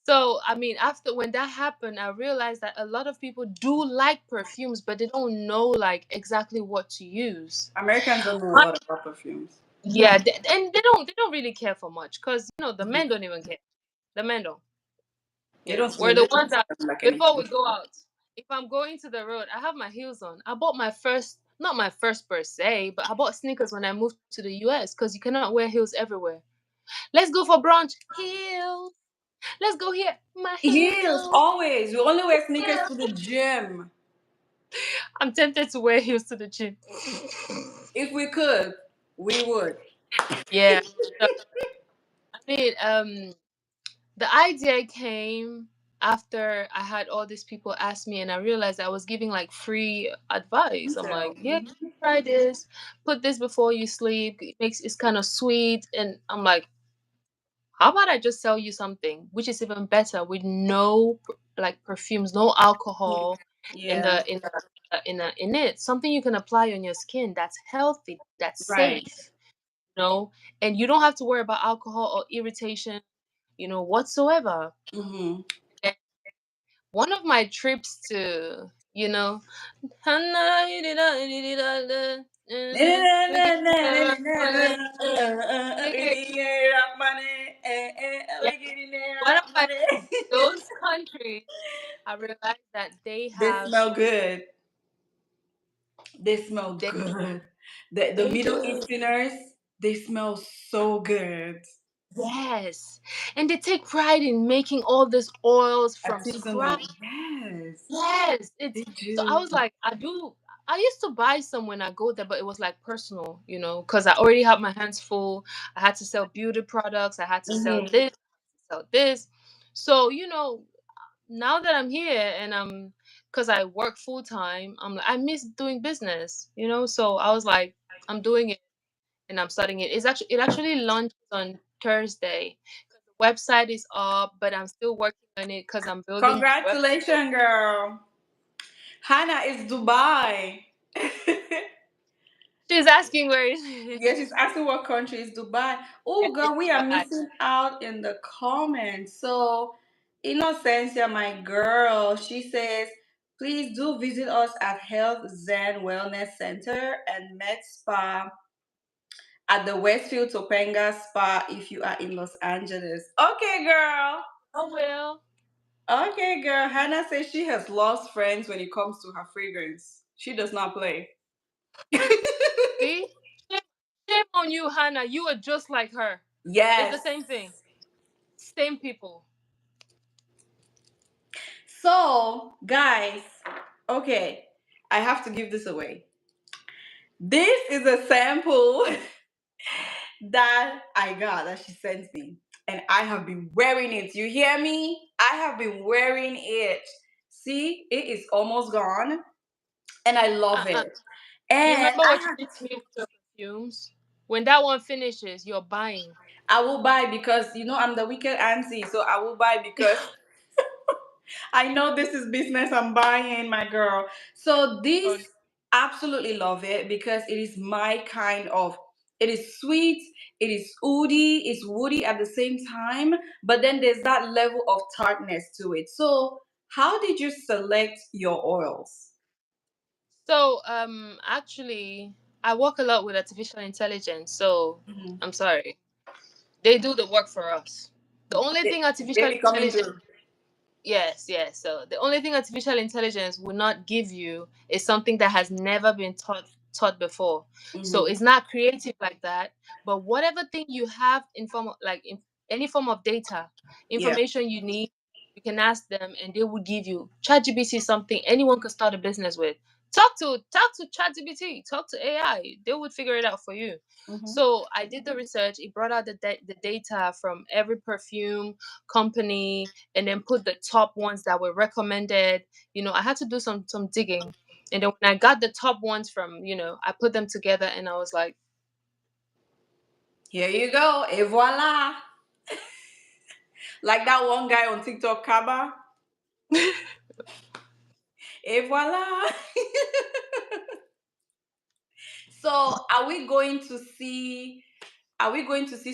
So I mean, after when that happened, I realized that a lot of people do like perfumes, but they don't know like exactly what to use.
Americans don't know a lot about perfumes.
Yeah, and they don't really care for much because the
Mhm.
men don't even care. The men don't.
They don't
We're
smell.
the
They
ones
don't
that
smell like
before
anything.
we go out, if I'm going to the road, I have my heels on. I bought my first, not my first per se, but I bought sneakers when I moved to the US because you cannot wear heels everywhere. Let's go for brunch, heels. Let's go here, my
Heels,
heels.
always. We only wear sneakers to the gym.
I'm tempted to wear heels to the gym.
If we could, we would.
Yeah. So, I mean, the idea came after I had all these people ask me, and I realized I was giving like free advice. I'm
So,
like, yeah, try this, put this before you sleep. It's kind of sweet, and I'm like, how about I just sell you something which is even better with no like perfumes, no alcohol in
yeah,
in it. Something you can apply on your skin that's healthy, that's
right.
safe, and you don't have to worry about alcohol or irritation, whatsoever.
Mm-hmm.
And one of my trips to, one of my those countries, I realized that they
They
have
smell good. They smell
they
good. The
they
Middle
do.
Easterners, they smell so good.
Yes. And they take pride in making all these oils from
Artisanal.
scratch.
Yes,
Yes.
they
So I
do.
was like, I used to buy some when I go there, but it was like personal, because I already had my hands full. I had to sell beauty products. I had to sell
Mm-hmm.
this, sell this. So, now that I'm here and because I work full time, I miss doing business, So I was like, I'm doing it and I'm starting it. It actually launches on Thursday. The website is up, but I'm still working on it because I'm building the website.
Congratulations, girl. Hannah is Dubai.
She's asking where is it?
Yeah, she's asking what country is Dubai. Oh,
Yeah,
girl,
it's
we are
Dubai.
missing out in the comments. So, Innocencia, my girl, she says, please do visit us at Health Zen Wellness Center and Med Spa at the Westfield Topanga Spa if you are in Los Angeles. Okay, girl.
Oh well.
Okay, girl. Hannah says she has lost friends when it comes to her fragrance. She does not play.
See? Shame, shame on you, Hannah. You are just like her. It's the
Yes.
same thing. Same people.
So, guys, okay, I have to give this away. This is a sample that I got that she sent me, and I have been wearing it. You hear me? I have been wearing it. See, it is almost gone, and I love
Uh-uh.
it.
You
And
remember what you did to me with your perfumes? When that one finishes, you're buying.
I will buy because I'm the wicked auntie, so I will buy because I know this is business I'm buying, my girl. So this,
Oh,
absolutely love it because it is my kind of. It is sweet. It is woody. It's woody at the same time, but then there's that level of tartness to it. So, how did you select your oils?
so, actually, I work a lot with artificial intelligence. So,
Mhm.
I'm sorry, they do the work for us. The only
They,
thing
they
artificial
be coming
intelligence,
through.
yes, yes. So the only thing artificial intelligence will not give you is something that has never been taught before. So
Hmm.
it's not creative like that. But whatever thing you have in form of, like in any form of data,
Yeah.
information you need, you can ask them and they will give you. ChatGPT is something anyone can start a business with. Talk to ChatGPT, talk to AI. They would figure it out for you.
Hmm.
So I did the research. It brought out the data from every perfume company and then put the top ones that were recommended. I had to do some digging. And then when I got the top ones from, I put them together and I was like,
Here you go. Et voila. Like that one guy on TikTok, Kaba. Et voila. So are we going to see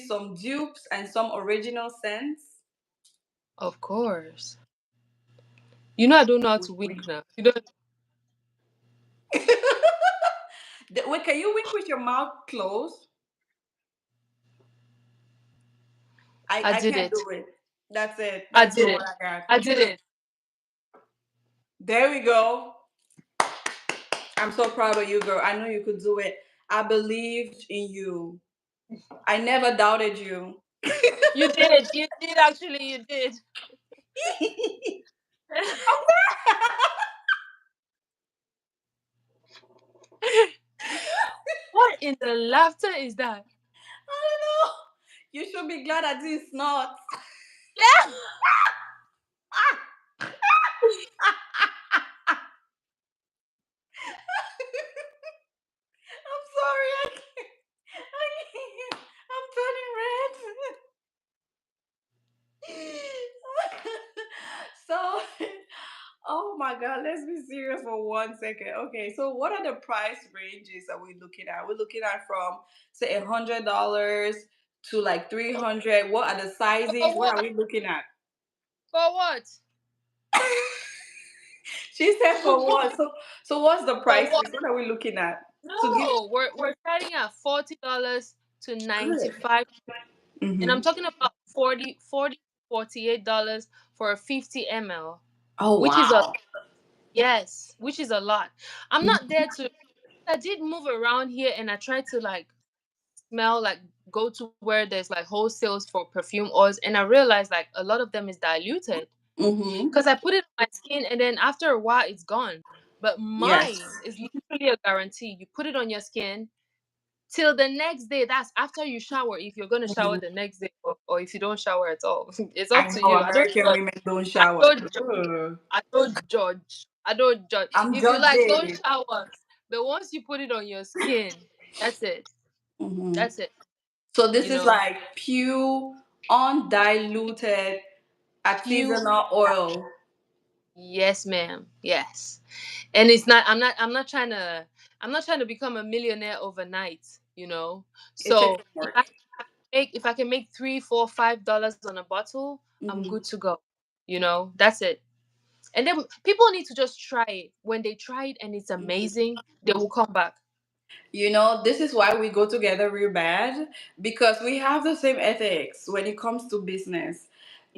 some dupes and some original scents?
of course. I don't know how to wink now.
Wait, can you wink with your mouth closed? I,
I
I
did
can't
it.
do it. That's it.
I
That's
did
the one
it.
I got.
I did it.
There we go. I'm so proud of you, girl. I know you could do it. I believed in you. I never doubted you.
You did. You did actually. You did. What in the laughter is that?
I don't know. You should be glad I didn't snort.
Yeah.
I'm sorry. I can't. I'm turning red. So, oh my God, let's be serious for 1 second. Okay, so what are the price ranges that we're looking at? We're looking at from say $100 to like 300. What are the sizes?
For
What are
what?
we looking at?
For what?
She said for what? So what's the
For what?
prices? What are we looking at? To give
No, we're starting at $40 to
good.
95, and
Mm-hmm.
I'm talking about 40 $48 for a 50 ml,
Oh
which is a
wow.
yes, which is a lot. I'm not there to. I did move around here, and I tried to like smell like go to where there's like wholesales for perfume oils, and I realized like a lot of them is diluted
Mm-hmm.
because I put it on my skin, and then after a while it's gone. But
Yes.
mine is literally a guarantee. You put it on your skin till the next day. That's after you shower. If you're gonna shower
Mhm.
the next day, or if you don't shower at all, it's up
I
to
know
you. I don't
American
judge.
women don't
I
shower.
don't judge.
Ugh.
I don't judge. I don't judge.
I'm
If you like, don't
judging.
shower. But once you put it on your skin, that's it.
Hmm.
That's it.
So this
You
is
know,
like pure, undiluted
pure.
artisanal oil.
Yes, ma'am. Yes. And it's not. I'm not trying to. I'm not trying to become a millionaire overnight.
It takes
So
work.
if I can make $3, $4, $5 on a bottle, I'm
Hmm.
good to go. That's it. And then people need to just try it. When they try it and it's amazing, they will come back.
This is why we go together real bad because we have the same ethics when it comes to business.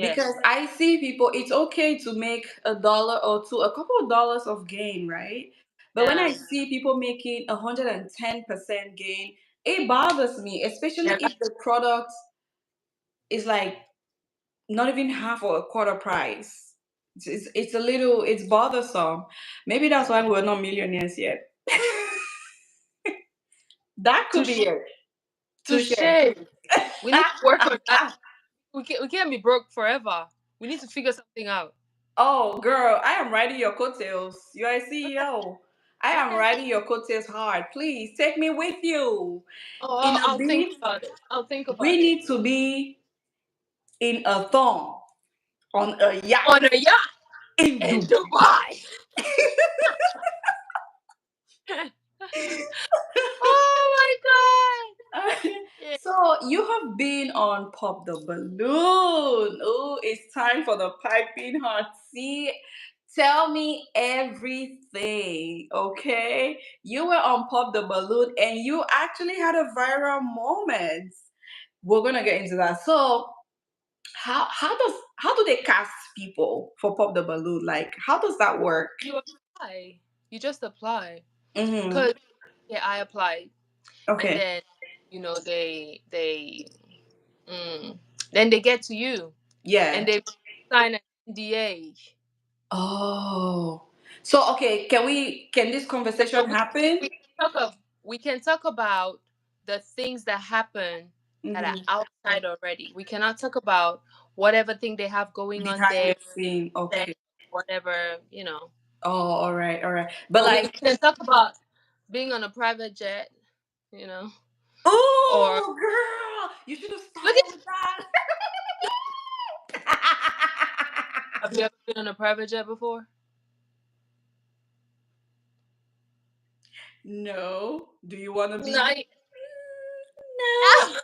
Because
Yes.
I see people, it's okay to make $1 or two, a couple of dollars of gain, right? But when I
Yeah.
see people making 110% gain, it bothers me, especially
Yeah.
if the product is like not even half or a quarter price. It's a little, it's bothersome. Maybe that's why we're not millionaires yet. That could be
Touche.
it. Touche.
Touche. We need to work on that. We can't be broke forever. We need to figure something out.
Oh, girl, I am riding your coattails. You are a CEO. I am
Okay.
riding your coattails hard. Please take me with you.
Oh,
In a
I'll think
bit,
about it. I'll think
we
about it.
need to be in a thong on a yacht
On a yacht
in
in
Dubai.
Dubai. Oh my god. Yeah.
So you have been on Pop the Balloon. Oh, it's time for the piping hot seat. Tell me everything, okay? You were on Pop the Balloon and you actually had a viral moment. We're gonna get into that. So how do they cast people for Pop the Balloon? Like how does that work?
You apply. You just apply.
Mm-hmm.
Cause yeah, I applied, and
Okay.
then mm, then they get to you, and
Yeah.
they sign an NDA.
Oh. So okay, can this
So
conversation
we
happen?
we can talk about the things that happen that are
Mm-hmm.
outside already. We cannot talk about whatever thing they have going on
Behind
there,
the scene.
then
Okay.
whatever.
Oh, all right. But
Or we
like,
can talk about being on a private jet, you know. Or
oh, girl, you should have
look
started
at
with that.
have you ever been on a private jet before?
No. Do you want to be?
Nice.
No.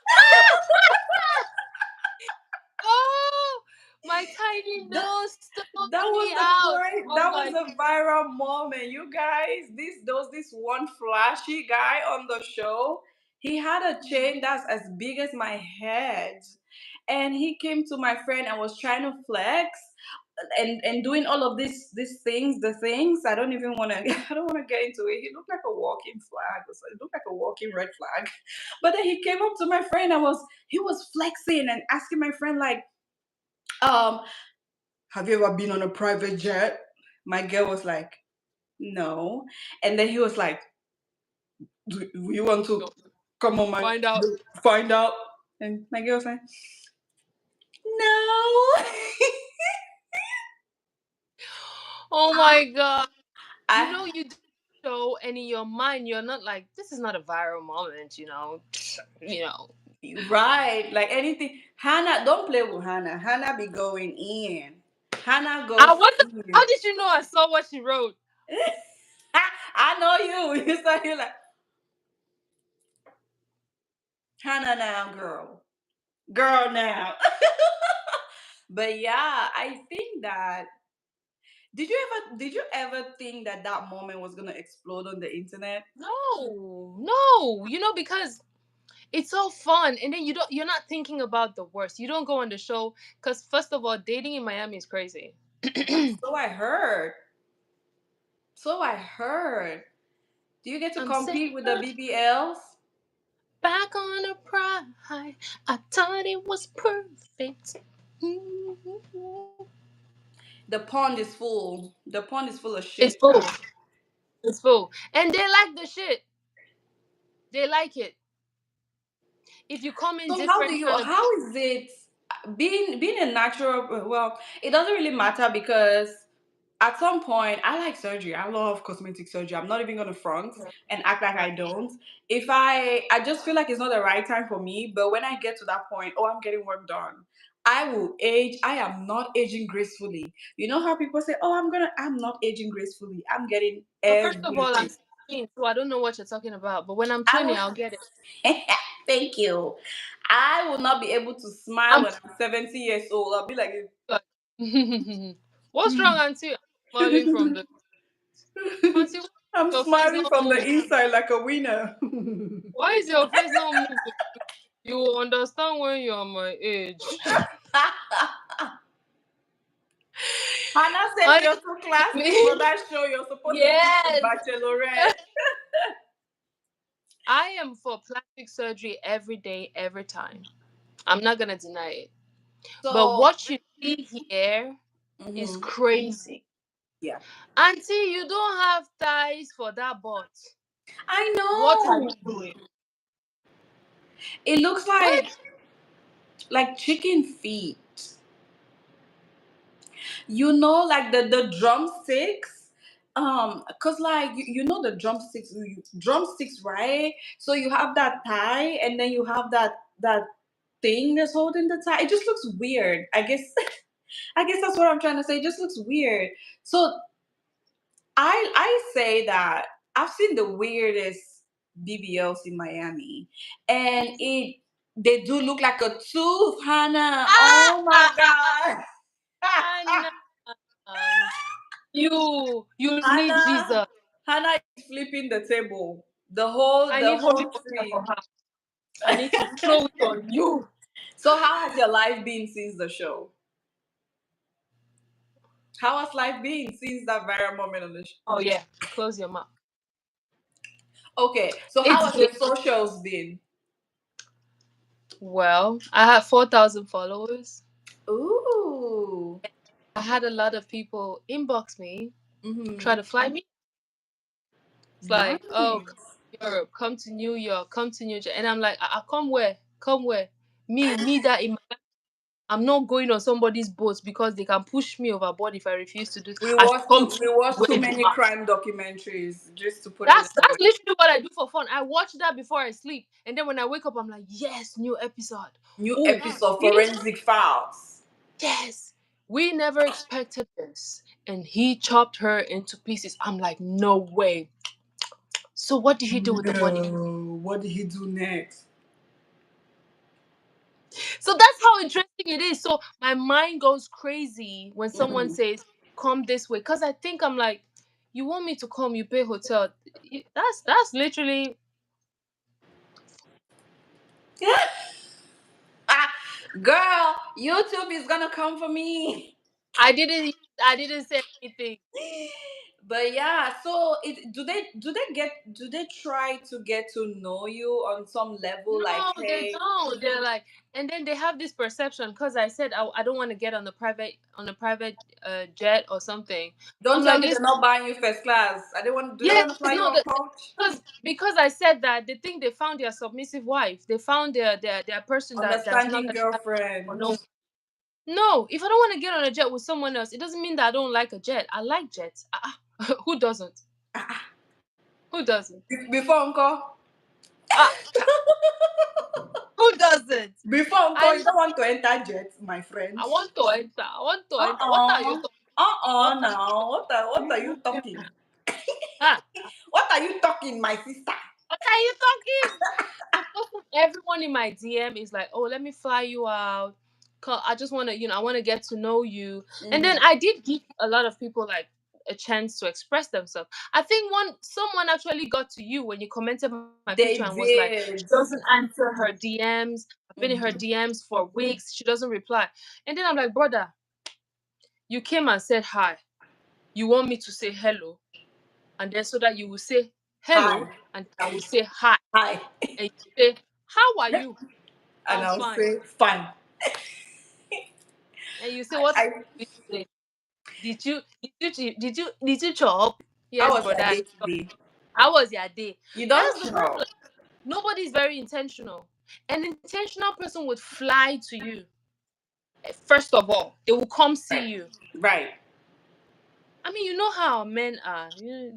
Oh, my tiny
That
nose took
that
me
was the
out.
point.
Oh
That was
my
a viral moment. You guys, this there was this one flashy guy on the show. He had a chain that's as big as my head. And he came to my friend and was trying to flex and doing all of these things, the things. I don't even wanna I don't wanna get into it. He looked like a walking flag. Or so he looked like a walking red flag. But then he came up to my friend and he was flexing and asking my friend like, um, have you ever been on a private jet? My girl was like, no. And then he was like, do you want to come on my
Find out.
find out? And my girl was like, no.
Oh my god. You
I
know you do the show and in your mind you're not like this is not a viral moment, you know. You know.
right. Like anything. Hannah, don't play with Hannah. Hannah be going in. Hannah
Ah,
goes
what the,
in.
how did you know I saw what she wrote?
I know you. You start here like Hannah now, girl. Girl now. But yeah, I think that did you ever think that that moment was gonna explode on the internet?
No, no, you know, because it's so fun, and then you're not thinking about the worst. You don't go on the show because first of all, dating in Miami is crazy.
So I heard. So I heard. Do you get to
I'm saying
compete with the BBLs?
back on a pride. I thought it was perfect.
The pond is full. The pond is full of
It's
shit,
full.
guys.
It's full, and they like the shit. They like it. If you come in
So how do
different
you?
kind of
How is it being a natural? Well, it doesn't really matter because at some point I like surgery. I love cosmetic surgery. I'm not even gonna front and act like I don't. If I just feel like it's not the right time for me, but when I get to that point, oh, I'm getting work done. I will age. I am not aging gracefully. You know how people say, "Oh, I'm not aging gracefully. I'm getting
so first of all, I'm
everything."
16, so I don't know what you're talking about. But when I'm
I
20,
will.
I'll get it.
Thank you. I will not be able to smile
I'm
when I'm 70 years old. I'll be like,
what's wrong, Auntie? I'm smiling from the Auntie. Why
I'm
is your face
smiling
not
from the
moving?
inside like a winner.
Why is your face not moving? You will understand when you're my age.
Hannah said you're too classy for
Honestly,
that show. You're supposed to be the
yes.
bachelorette.
I am for plastic surgery every day, every time. I'm not gonna deny it. But
So,
what you see here is
mhm,
crazy.
yeah.
Auntie, you don't have thighs for that butt.
I
What are
know.
you doing?
It looks
What?
like chicken feet. You know, like the drumsticks. Cause like you know the drumsticks, right? So you have that thigh, and then you have that thing that's holding the thigh. It just looks weird. I guess I guess that's what I'm trying to say. It just looks weird. So I say that I've seen the weirdest BBLs in Miami, and it they do look like a tooth, Hannah.
Ah,
Oh my
ah, ah, ah,
god.
Anna. You need
Hannah,
Jesus.
Hannah is flipping the table.
I
The
need holy
whole
water for
screen.
her. I need to throw it on you.
So how has your life been since the show? How has life been since that viral moment on the show?
Oh yeah, close your mouth.
Okay, so how
It's
has your
been
socials been?
well. I have 4,000 followers.
Ooh.
I had a lot of people inbox me, try
Mm-hmm.
to fly me. It's like, oh, come
Nice.
to Europe, come to New York, come to New York, and I'm like, I come where? Come where? Me that in I'm not going on somebody's boat because they can push me overboard if I refuse to do.
We
I should
watch
come
too
to
we watch
where
too
do
many
I-
crime documentaries just to put it in
That's
the
literally what I do for fun. I watch that before I sleep, and then when I wake up, I'm like, yes, new episode.
new
Oh,
episode
see,
Forensic Files.
yes, we never expected this, and he chopped her into pieces. I'm like, no way. So what did he do with the body?
No, what did he do next?
So that's how interesting it is. So my mind goes crazy when someone
Mhm.
says, "Come this way," because I think I'm like, "You want me to come? You pay hotel." That's literally.
Ah, girl, YouTube is gonna come for me.
I didn't. I didn't say anything.
But yeah, so do they try to get to know you on some level? Like,
No, they
hey,
don't. They're like, and then they have this perception because I said I don't want to get on a private jet or something.
don't
I'm
tell
like,
me they're
listen,
not buying you first class. I don't want. Do they
yes,
want to fly you
no,
on coach?
because I said that they think they found their submissive wife. They found their person that's not
Understanding
gonna have or
girlfriend.
no. No, if I don't want to get on a jet with someone else, it doesn't mean that I don't like a jet. I like jets. Who doesn't? Who doesn't?
Before uncle,
Ah, who doesn't?
before
I
uncle, you
love.
don't want to enter jet, my friend.
I want to enter. I want to enter. What are you
Uh-uh.
talking? What are
Now. What are you
you?
talking?
Ah,
What are you talking, my sister?
what are you talking? So everyone in my DM is like, "Oh, let me fly you out. I just want to, I want to get to know you." And then
Hmm.
I did give a lot of people like a chance to express themselves. I think someone actually got to you when you commented my picture and was
They
like, "She
did.
doesn't answer her DMs. I've been in her
Mhm.
DMs for weeks. She doesn't reply." And then I'm like, "Brother, you came and said hi. You want me to say hello, and then so that you will say
Hi.
hello, and I will say hi,
Hi.
and you say, 'How are you?'
And
I'm
I'll
fine."
say, fine.
And you say, "What
I
did you say? Did you chop?"
how
Yes,
was
brother.
your
I
day
chop.
today?
How was your day?
You
That's
don't
the
know.
problem. Nobody's very intentional. An intentional person would fly to you. First of all, they will come see
Right.
you.
Right.
I mean, you know how men are.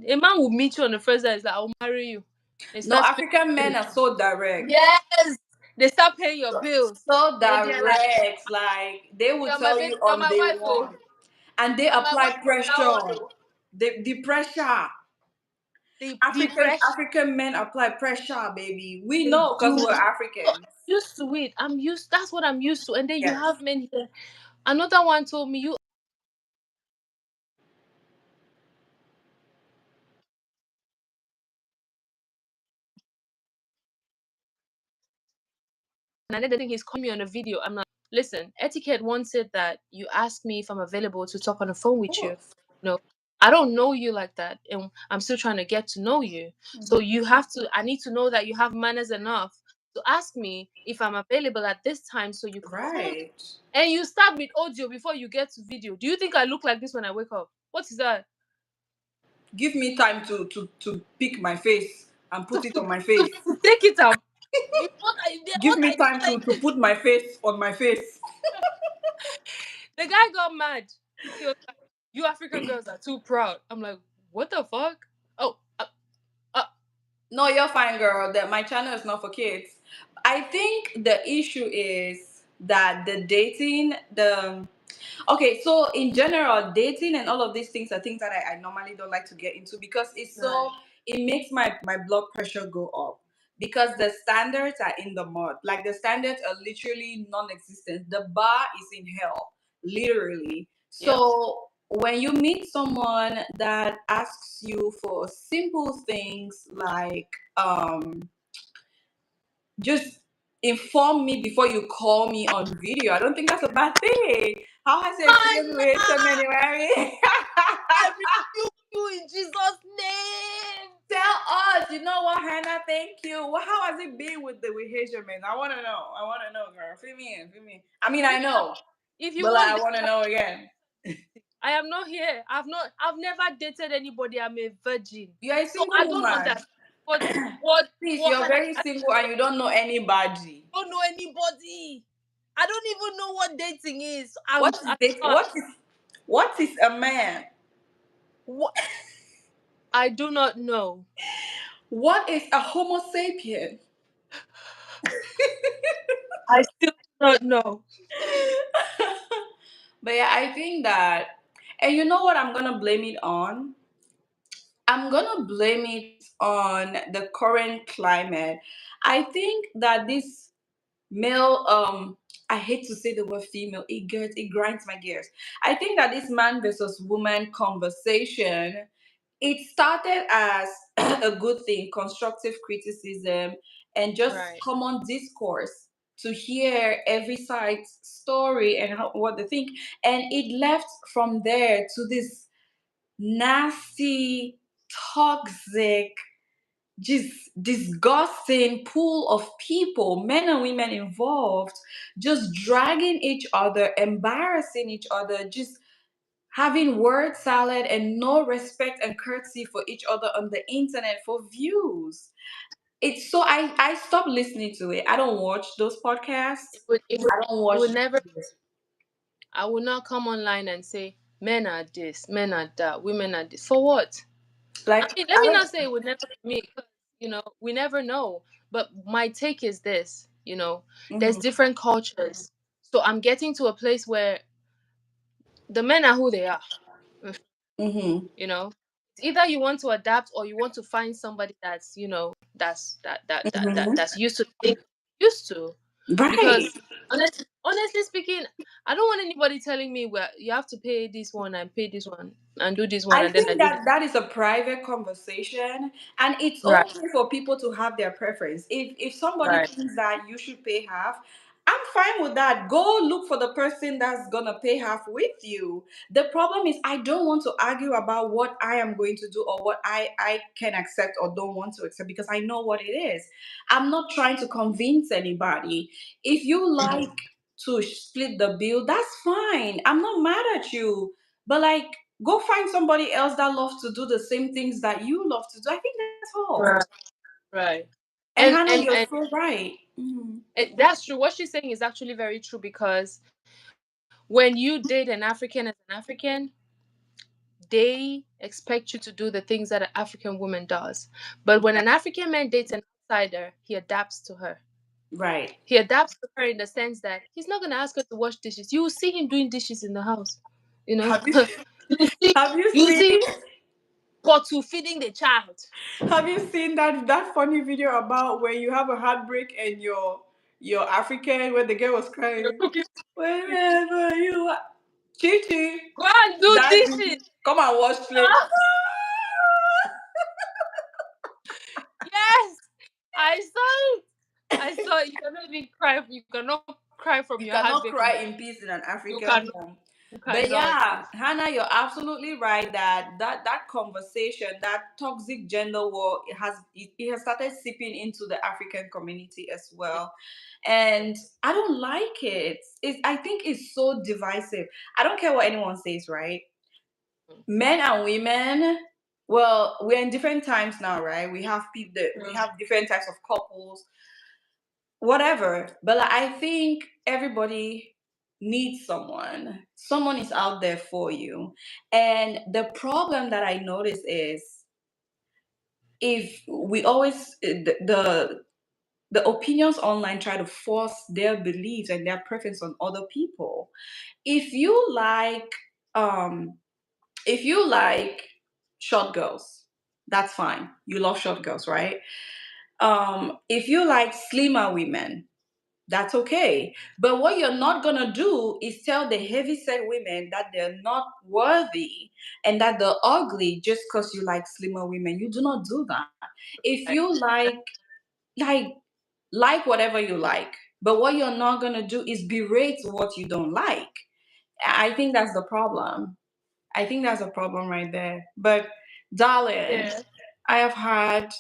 A man will meet you on the first day. It's like, "I'll marry you." They
No,
start
African men
speaking.
are so direct.
Yes. They start paying your bills.
So
Then they're like,
direct. Like they will
"You're my
tell
baby.
you
You're
on
my
day
wife, oh.
one. And they
You're my
apply
wife from now on,
pressure.
oh."
The pressure.
The pressure.
African men apply pressure, baby. We
They
know because
do.
we're
So
Africans.
I'm used to it. That's what I'm used to. And then you
Yes.
have men here. Another one told me, "You and then the thing he's calling me on a video." I'm like, "Listen, etiquette once said that you ask me if I'm available to talk on the phone with you.
Of
No, I don't know you like that. And I'm still trying to get to know you. So
course.
I need to know that you have manners enough to ask me if I'm available at this time so you can call me."
Right.
And you start with audio before you get to video. Do you think I look like this when I wake up? What is that?
Give me time to pick my face and put it on my face.
Take it up.
Give
What
me
are you
time
saying?
to put my face on my face.
The guy got mad. He was like, "You African girls are too proud." I'm like, "What the fuck?" Oh, uh,
No, you're fine, girl. That my channel is not for kids. I think the issue is that the dating, the okay, so in general, dating and all of these things are things that I normally don't like to get into because
right.
it makes my blood pressure go up because the standards are in the mud. Like the standards are literally non-existent. The bar is in hell, literally.
Yep.
So when you meet someone that asks you for simple things like just inform me before you call me on video. I don't think that's a bad thing. How has your
My
experience with January?
I rebuke you in Jesus' name.
Tell us. You know what, Hannah? Thank you. How has it been with Haitian men? I want to know. I want to know, girl. Fill me in. Fill me in. I mean, I
Me,
know,
if you
but like,
want
I
this,
want to know again.
I am not here. I've never dated anybody. I'm a virgin.
You're a
So
single
I don't
woman.
understand what
Please,
what
you're
and
very
I
single and you don't know anybody.
don't know anybody. I don't even know what dating is. I'm
What is
I
it?
thought
What is a man?
what I do not know.
What is a Homo sapien?
I still do not know.
But yeah, I think that, and you know what I'm gonna blame it on? I'm gonna blame it on the current climate. I think that this male, I hate to say the word female, it grinds my gears. I think that this man versus woman conversation, it started as a good thing, constructive criticism, and just
Right.
common discourse to hear every side's story and what they think. And it left from there to this nasty, toxic, just disgusting pool of people, men and women involved, just dragging each other, embarrassing each other, just having word salad and no respect and courtesy for each other on the internet for views. It's so I stopped listening to it. I don't watch those
It
podcasts.
would it would
I don't
it
watch
would never
videos.
I would not come online and say men are this, men are that, women are this. For what? I
Like
mean, let
I
me
don't.
not say it would never be me, because we never know. But my take is this: there's
Mhm,
different cultures, so I'm getting to a place where the men are who they are.
mhm,
You know, it's either you want to adapt or you want to find somebody that's
mhm.
that's used to the things you're used to.
Right.
Because honestly speaking, I don't want anybody telling me, well, you have to pay this one and pay this one and do this one
I
and then I
think
do this.
that that is a private conversation, and it's
Right,
okay for people to have their preference. If somebody
right,
thinks that you should pay half, I'm fine with that. Go look for the person that's gonna pay half with you. The problem is I don't want to argue about what I am going to do or what I can accept or don't want to accept because I know what it is. I'm not trying to convince anybody. If you like to split the bill, that's fine. I'm not mad at you. But like, go find somebody else that loves to do the same things that you love to do. I think that's all.
right, right.
And
And
Hannah,
and
you're
and
so right. Mhm.
that's true. What she's saying is actually very true, because when you date an African as an African, they expect you to do the things that an African woman does. But when an African man dates an outsider, he adapts to her.
Right.
He adapts to her in the sense that he's not gonna ask her to wash dishes. You will see him doing dishes in the house. You know,
Have you
you will see
have you
you will
seen
see bottle feeding the child.
have you seen that funny video about when you have a heartbreak and you're African where the girl was
You're
crying?
cooking.
Wherever you are, Chichi,
Go and do
that's
dishes.
it. Come and wash plate.
Ah, yes, I saw it. I saw it. You cannot even cry. You cannot cry from your
You
heartbreak
cannot
in
cry in peace in an
you
African
cannot
home.
you
But
cannot.
yeah, Hannah, you're absolutely right that that conversation, that toxic gender war, it has started seeping into the African community as well, and I don't like it. I think it's so divisive. I don't care what anyone says, right? Men and women. Well, we're in different times now, right? We have people, we
Mm.
have different types of couples, whatever. But like, I think everybody needs someone. Someone is out there for you. And the problem that I notice is if we always the opinions online try to force their beliefs and their preference on other people. If you like um if you like short girls, that's fine. You love short girls, right? If you like slimmer women, that's okay. But what you're not gonna do is tell the heavyset women that they're not worthy and that they're ugly just because you like slimmer women. You do not do that. If
Right.
you like whatever you like, but what you're not gonna do is berate what you don't like. I think that's the problem. I think that's a problem right there. But darling,
Yeah.
I have had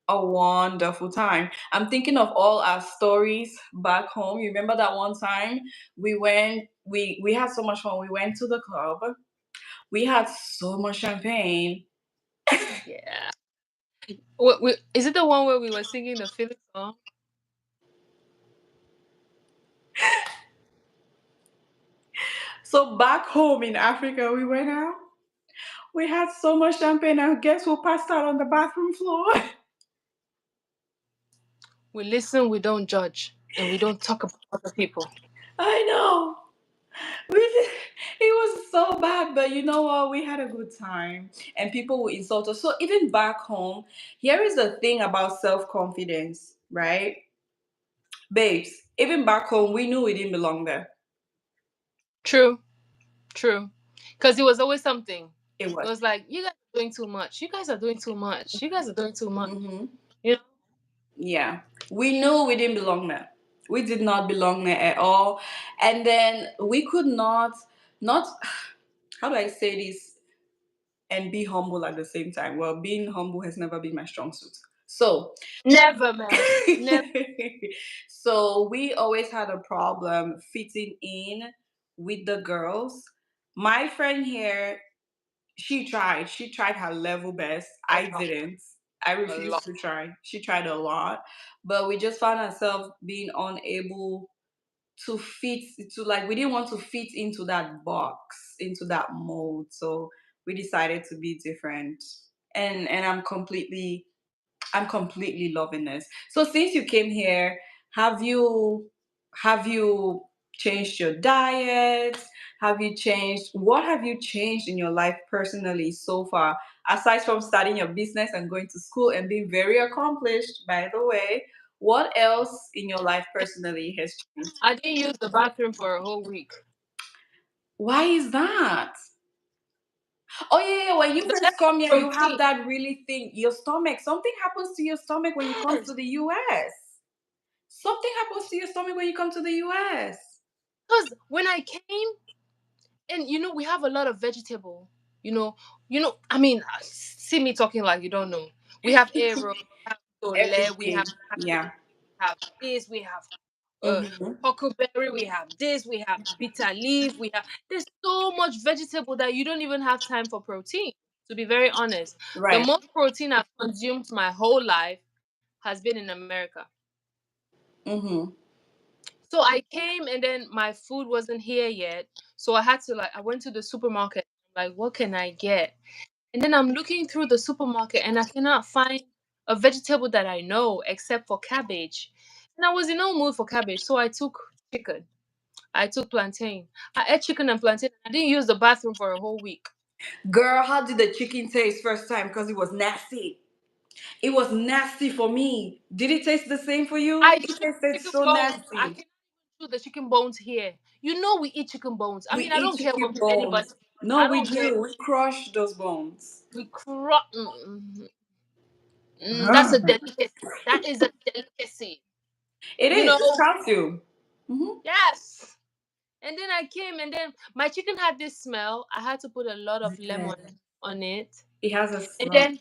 a wonderful time. I'm thinking of all our stories back home. You remember that one time we had so much fun. We went to the club. We had so much champagne.
Yeah. Is it the one where we were singing the Philip song?
So back home in Africa, we went out. We had so much champagne, and guess who passed out on the bathroom floor?
We listen, we don't judge, and we don't talk about other people.
I know. It was so bad, but you know what? We had a good time, and people would insult us. So even back home, here is the thing about self confidence, right, babes? Even back home, we knew we didn't belong there.
True, true. Because it was always something.
It
It
was.
was like, you guys are doing too much. You guys are doing too much. You guys are doing too much.
Hmm.
You know?
Yeah, we knew we didn't belong there. We did not belong there at all, and then we could not. How do I say this and be humble at the same time? Well, being humble has never been my strong suit. So,
Never, man. Never.
so we always had a problem fitting in with the girls. My friend here, she tried her level best.
A
I
lot.
didn't. I
A
refused
lot.
to try. She tried a lot, but we just found ourselves being unable to fit, to like, we didn't want to fit into that box, into that mold. So we decided to be different. And I'm completely loving this. So since you came here, have you have you changed your diet? What have you changed in your life personally so far? Aside from starting your business and going to school and being very accomplished, by the way, what else in your life personally has changed?
I didn't use the bathroom for a whole week.
Why is that? Oh yeah, yeah. When you
The
first
level of
come here, you have
protein.
that really thing. Your stomach. Something happens to your stomach when you come to
Yes.
the US. Something happens to your stomach when you come to the US.
Because when I came, and we have a lot of vegetable. You know, I mean, see me talking like you don't know. We have arrow, we have tole, we have
Everything.
cabbage,
Yeah.
we have this, we have uh
Mm-hmm.
huckleberry, we have this, we have bitter leaf, we have there's so much vegetable that you don't even have time for protein. To be very honest, the
Right.
most protein I've consumed my whole life has been in America.
Mm-hmm.
So I came and then my food wasn't here yet. So I had to I went to the supermarket. Like, what can I get? And then I'm looking through the supermarket and I cannot find a vegetable that I know except for cabbage. And I was in no mood for cabbage, so I took chicken. I took plantain. I ate chicken and plantain. I didn't use the bathroom for a whole week.
Girl, how did the chicken taste first time? Because it was nasty. It was nasty for me. Did it taste the same for
I
you? It
chewed
tasted
chicken
so
bones. I
nasty.
cannot chew the chicken bones here. We eat chicken bones. I
We
mean, I
eat
don't care
chicken
what anybody.
bones. No,
I
we
don't care.
do. We crush those bones.
We crush. That's a delicacy. That is a delicacy.
It
You
is.
know.
It's calcium. Mm-hmm.
Yes. And then I came, and then my chicken had this smell. I had to put a lot of
Yeah.
lemon on it.
It has a
And
smell.
then,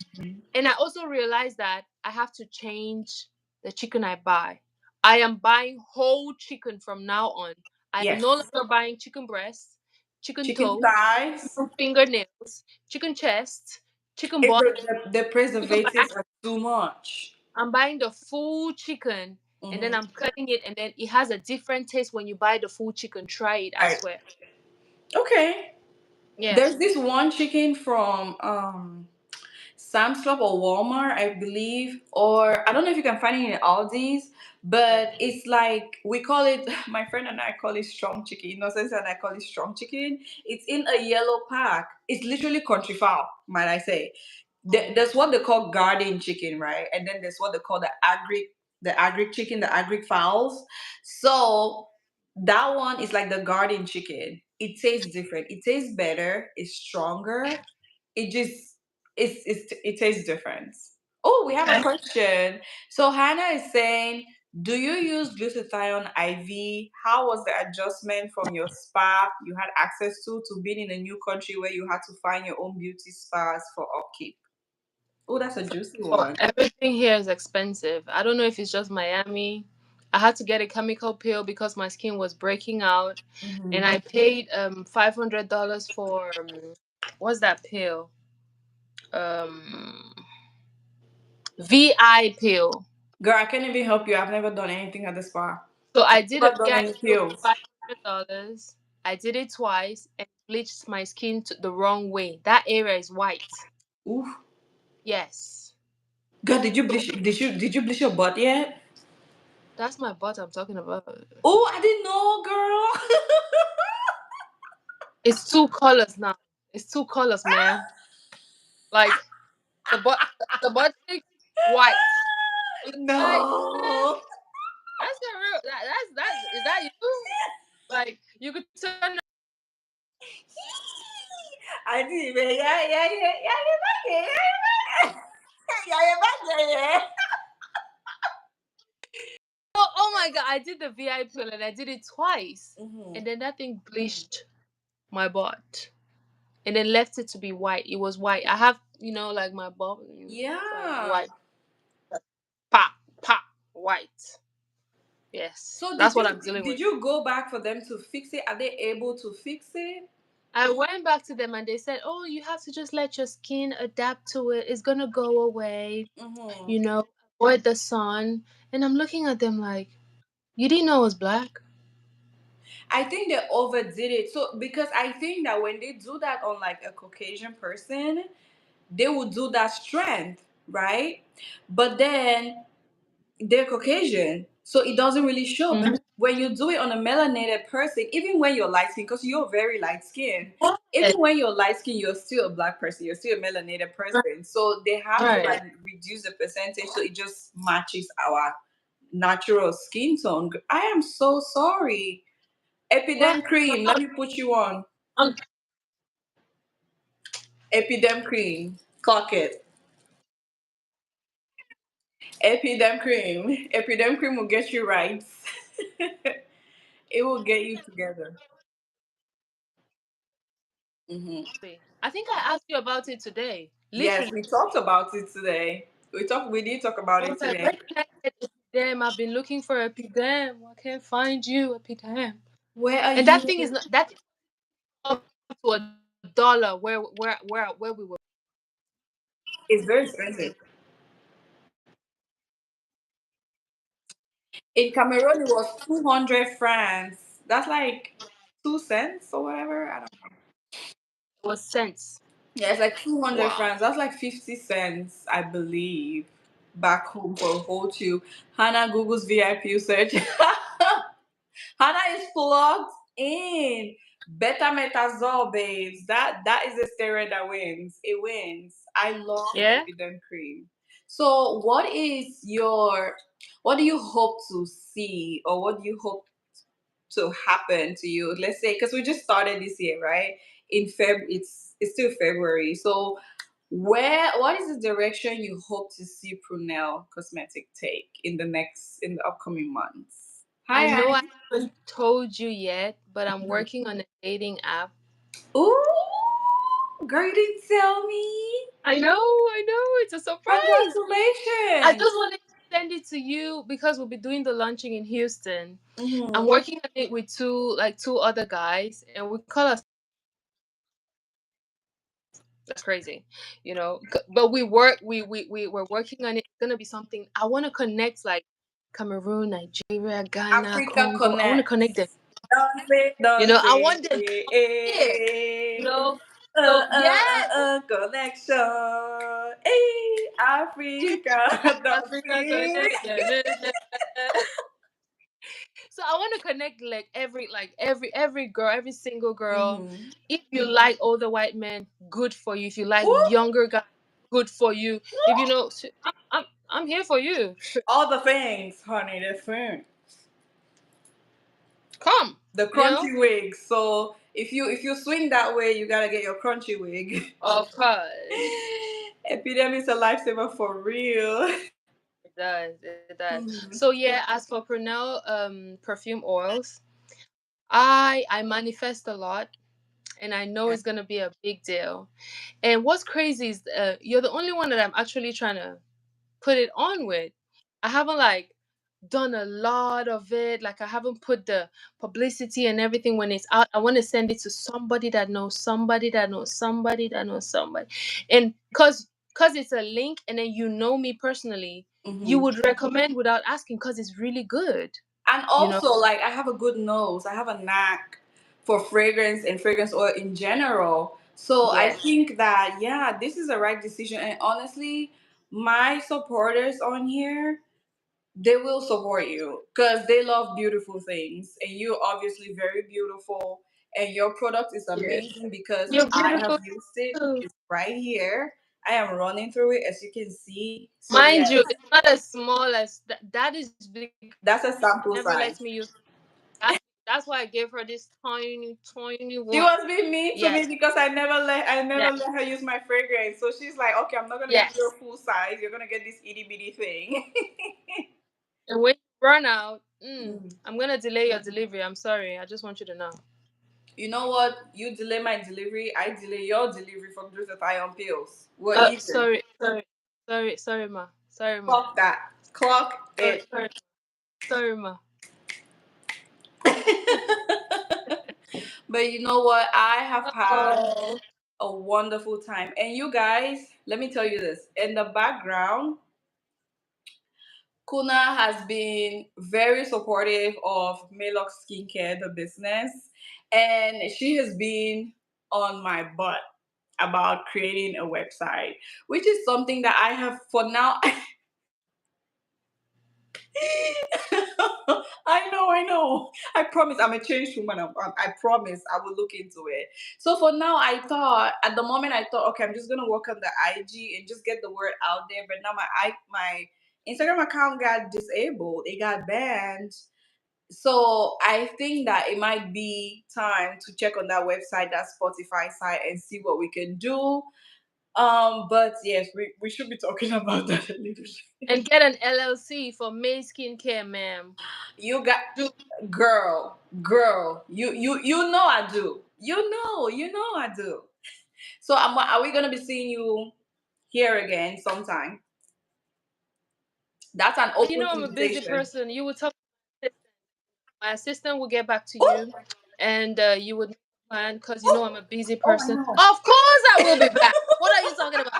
and I also realized that I have to change the chicken I buy. I am buying whole chicken from now on. I am
Yes.
no longer buying chicken breast, chicken
Chicken
toe,
thighs.
chicken fingernails, chicken chest, chicken
It,
butt,
the
chicken
preservatives
back.
are too much.
I'm buying the full chicken and then
Mm-hmm.
I'm cutting it, and then it has a different taste when you buy the full chicken. Try it, I
Right.
swear.
Okay.
Yeah.
There's this one chicken from Sam's Club or Walmart, I believe, or I don't know if you can find it in Aldi's, but it's like we call it. My friend and I call it strong chicken. Innocence and I call it strong chicken. It's in a yellow pack. It's literally country fowl, might I say. There's what they call garden chicken, right? And then there's what they call the agric chicken, the agric fowls. So that one is like the garden chicken. It tastes different. It tastes better. It's stronger. It just it tastes different. Oh, we have a
Okay.
question. So Hannah is saying, do you use glutathione IV? How was the adjustment from your spa you had access to being in a new country where you had to find your own beauty spas for upkeep? Oh, that's a juicy
Oh,
one.
everything here is expensive. I don't know if it's just Miami. I had to get a chemical peel because my skin was breaking out, and
Hmm.
I paid $500 for what's that pill? Um, VI pill.
Girl, I can't even help you. I've never done anything at the spa.
So I
I've
did a
never done
VI
any
pill for
pills.
$500. I did it twice and bleached my skin the wrong way. That area is white.
Ooh.
Yes.
God, did you bleach your butt yet?
That's my butt I'm talking about.
Oh, I didn't know, girl.
It's two colors now. It's two colors, man. Like the butt cheek, white. On the side,
No.
that's the real. That's is that you? Like you could turn
I didn't even. Yeah, yeah, yeah, yeah, yeah, yeah, yeah, yeah, yeah.
oh my god, I did the VI pill and I did it twice.
Mm-hmm.
And then that thing bleached my butt. And then left it to be white. It was white. I have, like my butt, like
Yeah.
white. Pop, pop, white. Yes.
So
That's what I'm dealing
did
with.
you go back for them to fix it? Are they able to fix it?
I went back to them and they said, "Oh, you have to just let your skin adapt to it. It's gonna go away.
Mm-hmm.
You know, avoid the sun." And I'm looking at them like, "You didn't know I was black?"
I think they overdid it. So because I think that when they do that on like a Caucasian person, they would do that strength, right? But then they're Caucasian, so it doesn't really show. But
Mhm.
when you do it on a melanated person, even when you're light skinned, because you're very light skinned,
Yes.
even when you're light skinned, you're still a black person, you're still a melanated person. So they have to
Right.
like reduce the percentage so it just matches our natural skin tone. I am so sorry.
Well,
Epidem cream, let me put you on.
um,
Epidem cream, clock it. Epidem cream. Epidem cream will get you right. It will get you together. Hmm.
I think I asked you about it today.
Yes,
Literally.
we talked about it today. We did talk about
I
it
was like,
today.
where can I get Epidem? I've been looking for Epidem. I can't find you, Epidem.
Where are
And that
you?
thing is not that up to $1 where we were.
It's very expensive. In Cameroon, it was 200 francs. That's like 2 cents or whatever. I don't know.
It was cents.
Yeah, it's like 200
Wow.
francs. That's like 50 cents, I believe, back home for a whole tube. Hannah Google's VIP search. Hannah is plugged in. Betamethasol, babes. That is the steroid that wins. It wins. I love
Yeah.
Epidem cream. So, what do you hope to see, or what do you hope to happen to you? Let's say, because we just started this year, right? In Feb, it's still February. So, what is the direction you hope to see Prunelle Cosmetic take in the upcoming months?
I
Hi,
know I
Annie.
haven't told you yet, but I'm working on a dating app.
Ooh, girl, you didn't tell me.
I know, it's a surprise. I just
Congratulations.
wanted to send it to you because we'll be doing the launching in Houston. I'm
Mm-hmm.
working on it with two other guys, and we call us. That's crazy, But we work. We're working on it. It's gonna be something. I want to connect like Cameroon, Nigeria, Ghana,
Africa
Congo. I want to connect them.
connects. Don't
I
say,
want them here. You
eh.
know. So yes.
Connection. Hey, Africa, don't
Africa
say.
connect. So I want to connect like every girl, every single girl.
Mm-hmm.
If you like older white men, good for you. If you like
Ooh,
younger guys, good for you. If you know, I'm here for you.
all the things, honey, the thing.
Come,
The
you know.
crunchy wig. So if you swing that way, you gotta get your crunchy wig.
Of course,
Epidemic is a lifesaver for real.
it does. It does.
Mhm.
So yeah, as for Prunelle, perfume oils, I manifest a lot, and I know it's gonna be a big deal. And what's crazy is you're the only one that I'm actually trying to put it on with. I haven't like done a lot of it. Like I haven't put the publicity and everything when it's out. I want to send it to somebody that knows somebody that knows somebody that knows somebody. And cause it's a link and then you know me personally, you
Mhm.
would recommend without asking because it's really good.
And
You know?
also, like, I have a good nose. I have a knack for fragrance and fragrance oil in general. So I
Yes.
think that, yeah, this is the right decision. And honestly, my supporters on here, they will support you because they love beautiful things, and you're obviously very beautiful, and your product is
Yes.
amazing because
You're
I have
beautiful
used it.
too.
It's right here. I am running through it, as you can see. So
Mind
yes,
you, it's not as small as that. That is big because
that's a
she
sample
never lets
size.
me use that. That's why I gave her this tiny, tiny
She
one.
was being mean to
Yes.
me because I
Yes.
never let her use my fragrance. So she's like, okay, I'm not gonna give you
Yes.
a full size. You're gonna get this itty bitty thing.
And when you run out,
Mm.
I'm gonna delay your delivery. I'm sorry. I just want you to know.
You know what? You delay my delivery, I delay your delivery from glutathione pills. We're even.
Sorry, sorry, sorry, ma. Sorry, ma.
Clock that. Clock
Sorry,
it.
sorry, sorry, ma.
But you know what? I have had
Oh.
a wonderful time. And you guys, let me tell you this. In the background, Kuna has been very supportive of MayLuxe Skincare, the business, and she has been on my butt about creating a website, which is something that I have for now. I know. I promise I'm a changed woman. I promise I will look into it. So for now, I thought at the moment I thought, okay, I'm just gonna work on the IG and just get the word out there. But now my Instagram account got disabled. It got banned. So I think that it might be time to check on that website, that Spotify site, and see what we can do. But yes, we should be talking about that a little.
And get an LLC for May Skincare, ma'am.
You got
Do
girl. You know I do. You know I do. So are we gonna be seeing you here again sometime? That's an
but you
open
know I'm a busy
invitation.
person. You would talk to my assistant will get back to
Oh,
you, and you would make a plan because you know
oh,
I'm a busy
oh, I
person.
know.
Of course, I will be back. What are you talking about?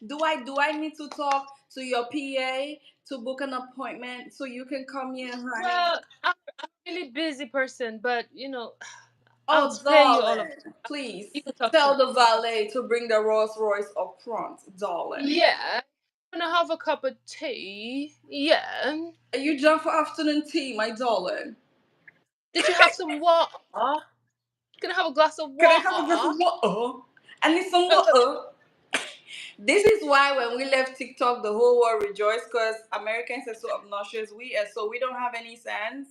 Do I need to talk to your PA to book an appointment so you can come here, honey?
Well, I'm a really busy person, but I'll
Oh,
spare you all of
darling,
you
please
can talk to
tell
me.
the valet to bring the Rolls Royce up front, darling.
Yeah. Gonna have a cup of tea. Yeah.
Are you done for afternoon tea, my darling?
Did you have some water? Gonna have a glass of
Can I have a glass
water.
of water? I need some
Uh, uh,
water. This is why when we left TikTok, the whole world rejoiced because Americans are so obnoxious. We don't have any sense.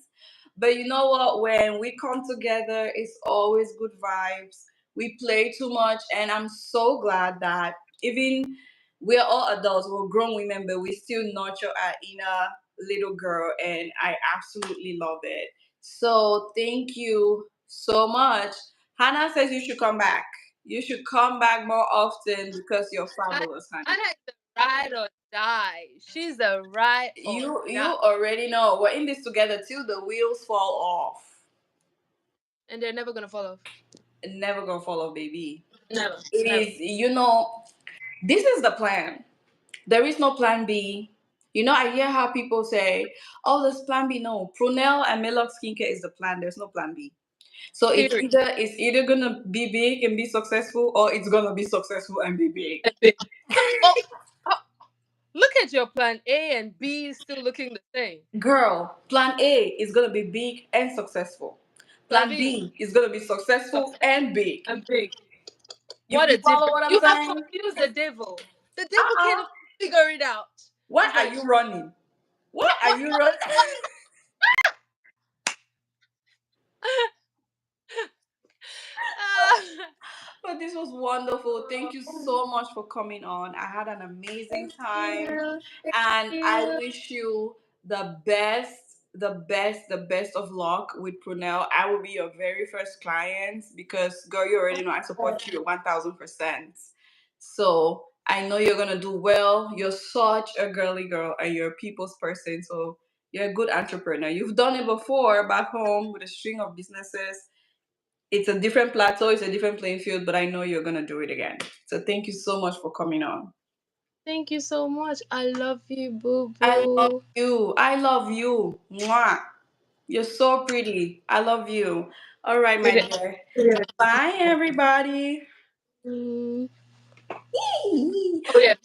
But you know what? When we come together, it's always good vibes. We play too much, and I'm so glad that even we're all adults, we're grown women, but we still nurture our inner little girl, and I absolutely love it. So thank you so much. Hannah says you should come back. You should come back more often because you're
I,
fabulous, honey.
Anna is the ride or die. She's a ride or
You
die,
already know we're in this together till the wheels fall off.
and they're never gonna fall off.
Never gonna fall off, baby.
Never,
It
never.
is, this is the plan. There is no plan B. I hear how people say, "Oh, there's plan B." No, Prunelle and MayLuxe Skincare is the plan. There's no plan B. So
Period.
it's either gonna be big and be successful, or it's gonna be successful and be big.
Epic. Oh, oh, look at your plan A and B is still looking the same.
Girl, plan A is going to be big and successful.
Plan
Plan
B,
B is going to be successful
success
and big.
and big.
You,
What
you
a
follow
difference!
what I'm
You have
saying?
confused the devil. The devil
Uh-uh.
can't figure it out.
Why
He's
are
like,
you running? Why
what?
are
What?
you running?
Ah,
But this was wonderful. Thank you so much for coming on. I had an amazing
thank
time.
you. Thank
And I
you.
wish you the best of luck with Prunelle. I will be your very first client because, girl, you already know I support you 1000%. So I know you're gonna do well. You're such a girly girl and you're a people's person. So you're a good entrepreneur. You've done it before back home with a string of businesses. It's a different plateau, it's a different playing field, but I know you're gonna do it again. So thank you so much for coming on.
Thank you so much. I love you, boo
I love
boo.
you. I love you. Mwah. You're so pretty. I love you. All right, my
Really.
dear. Bye, everybody.
Mm. Oh yeah.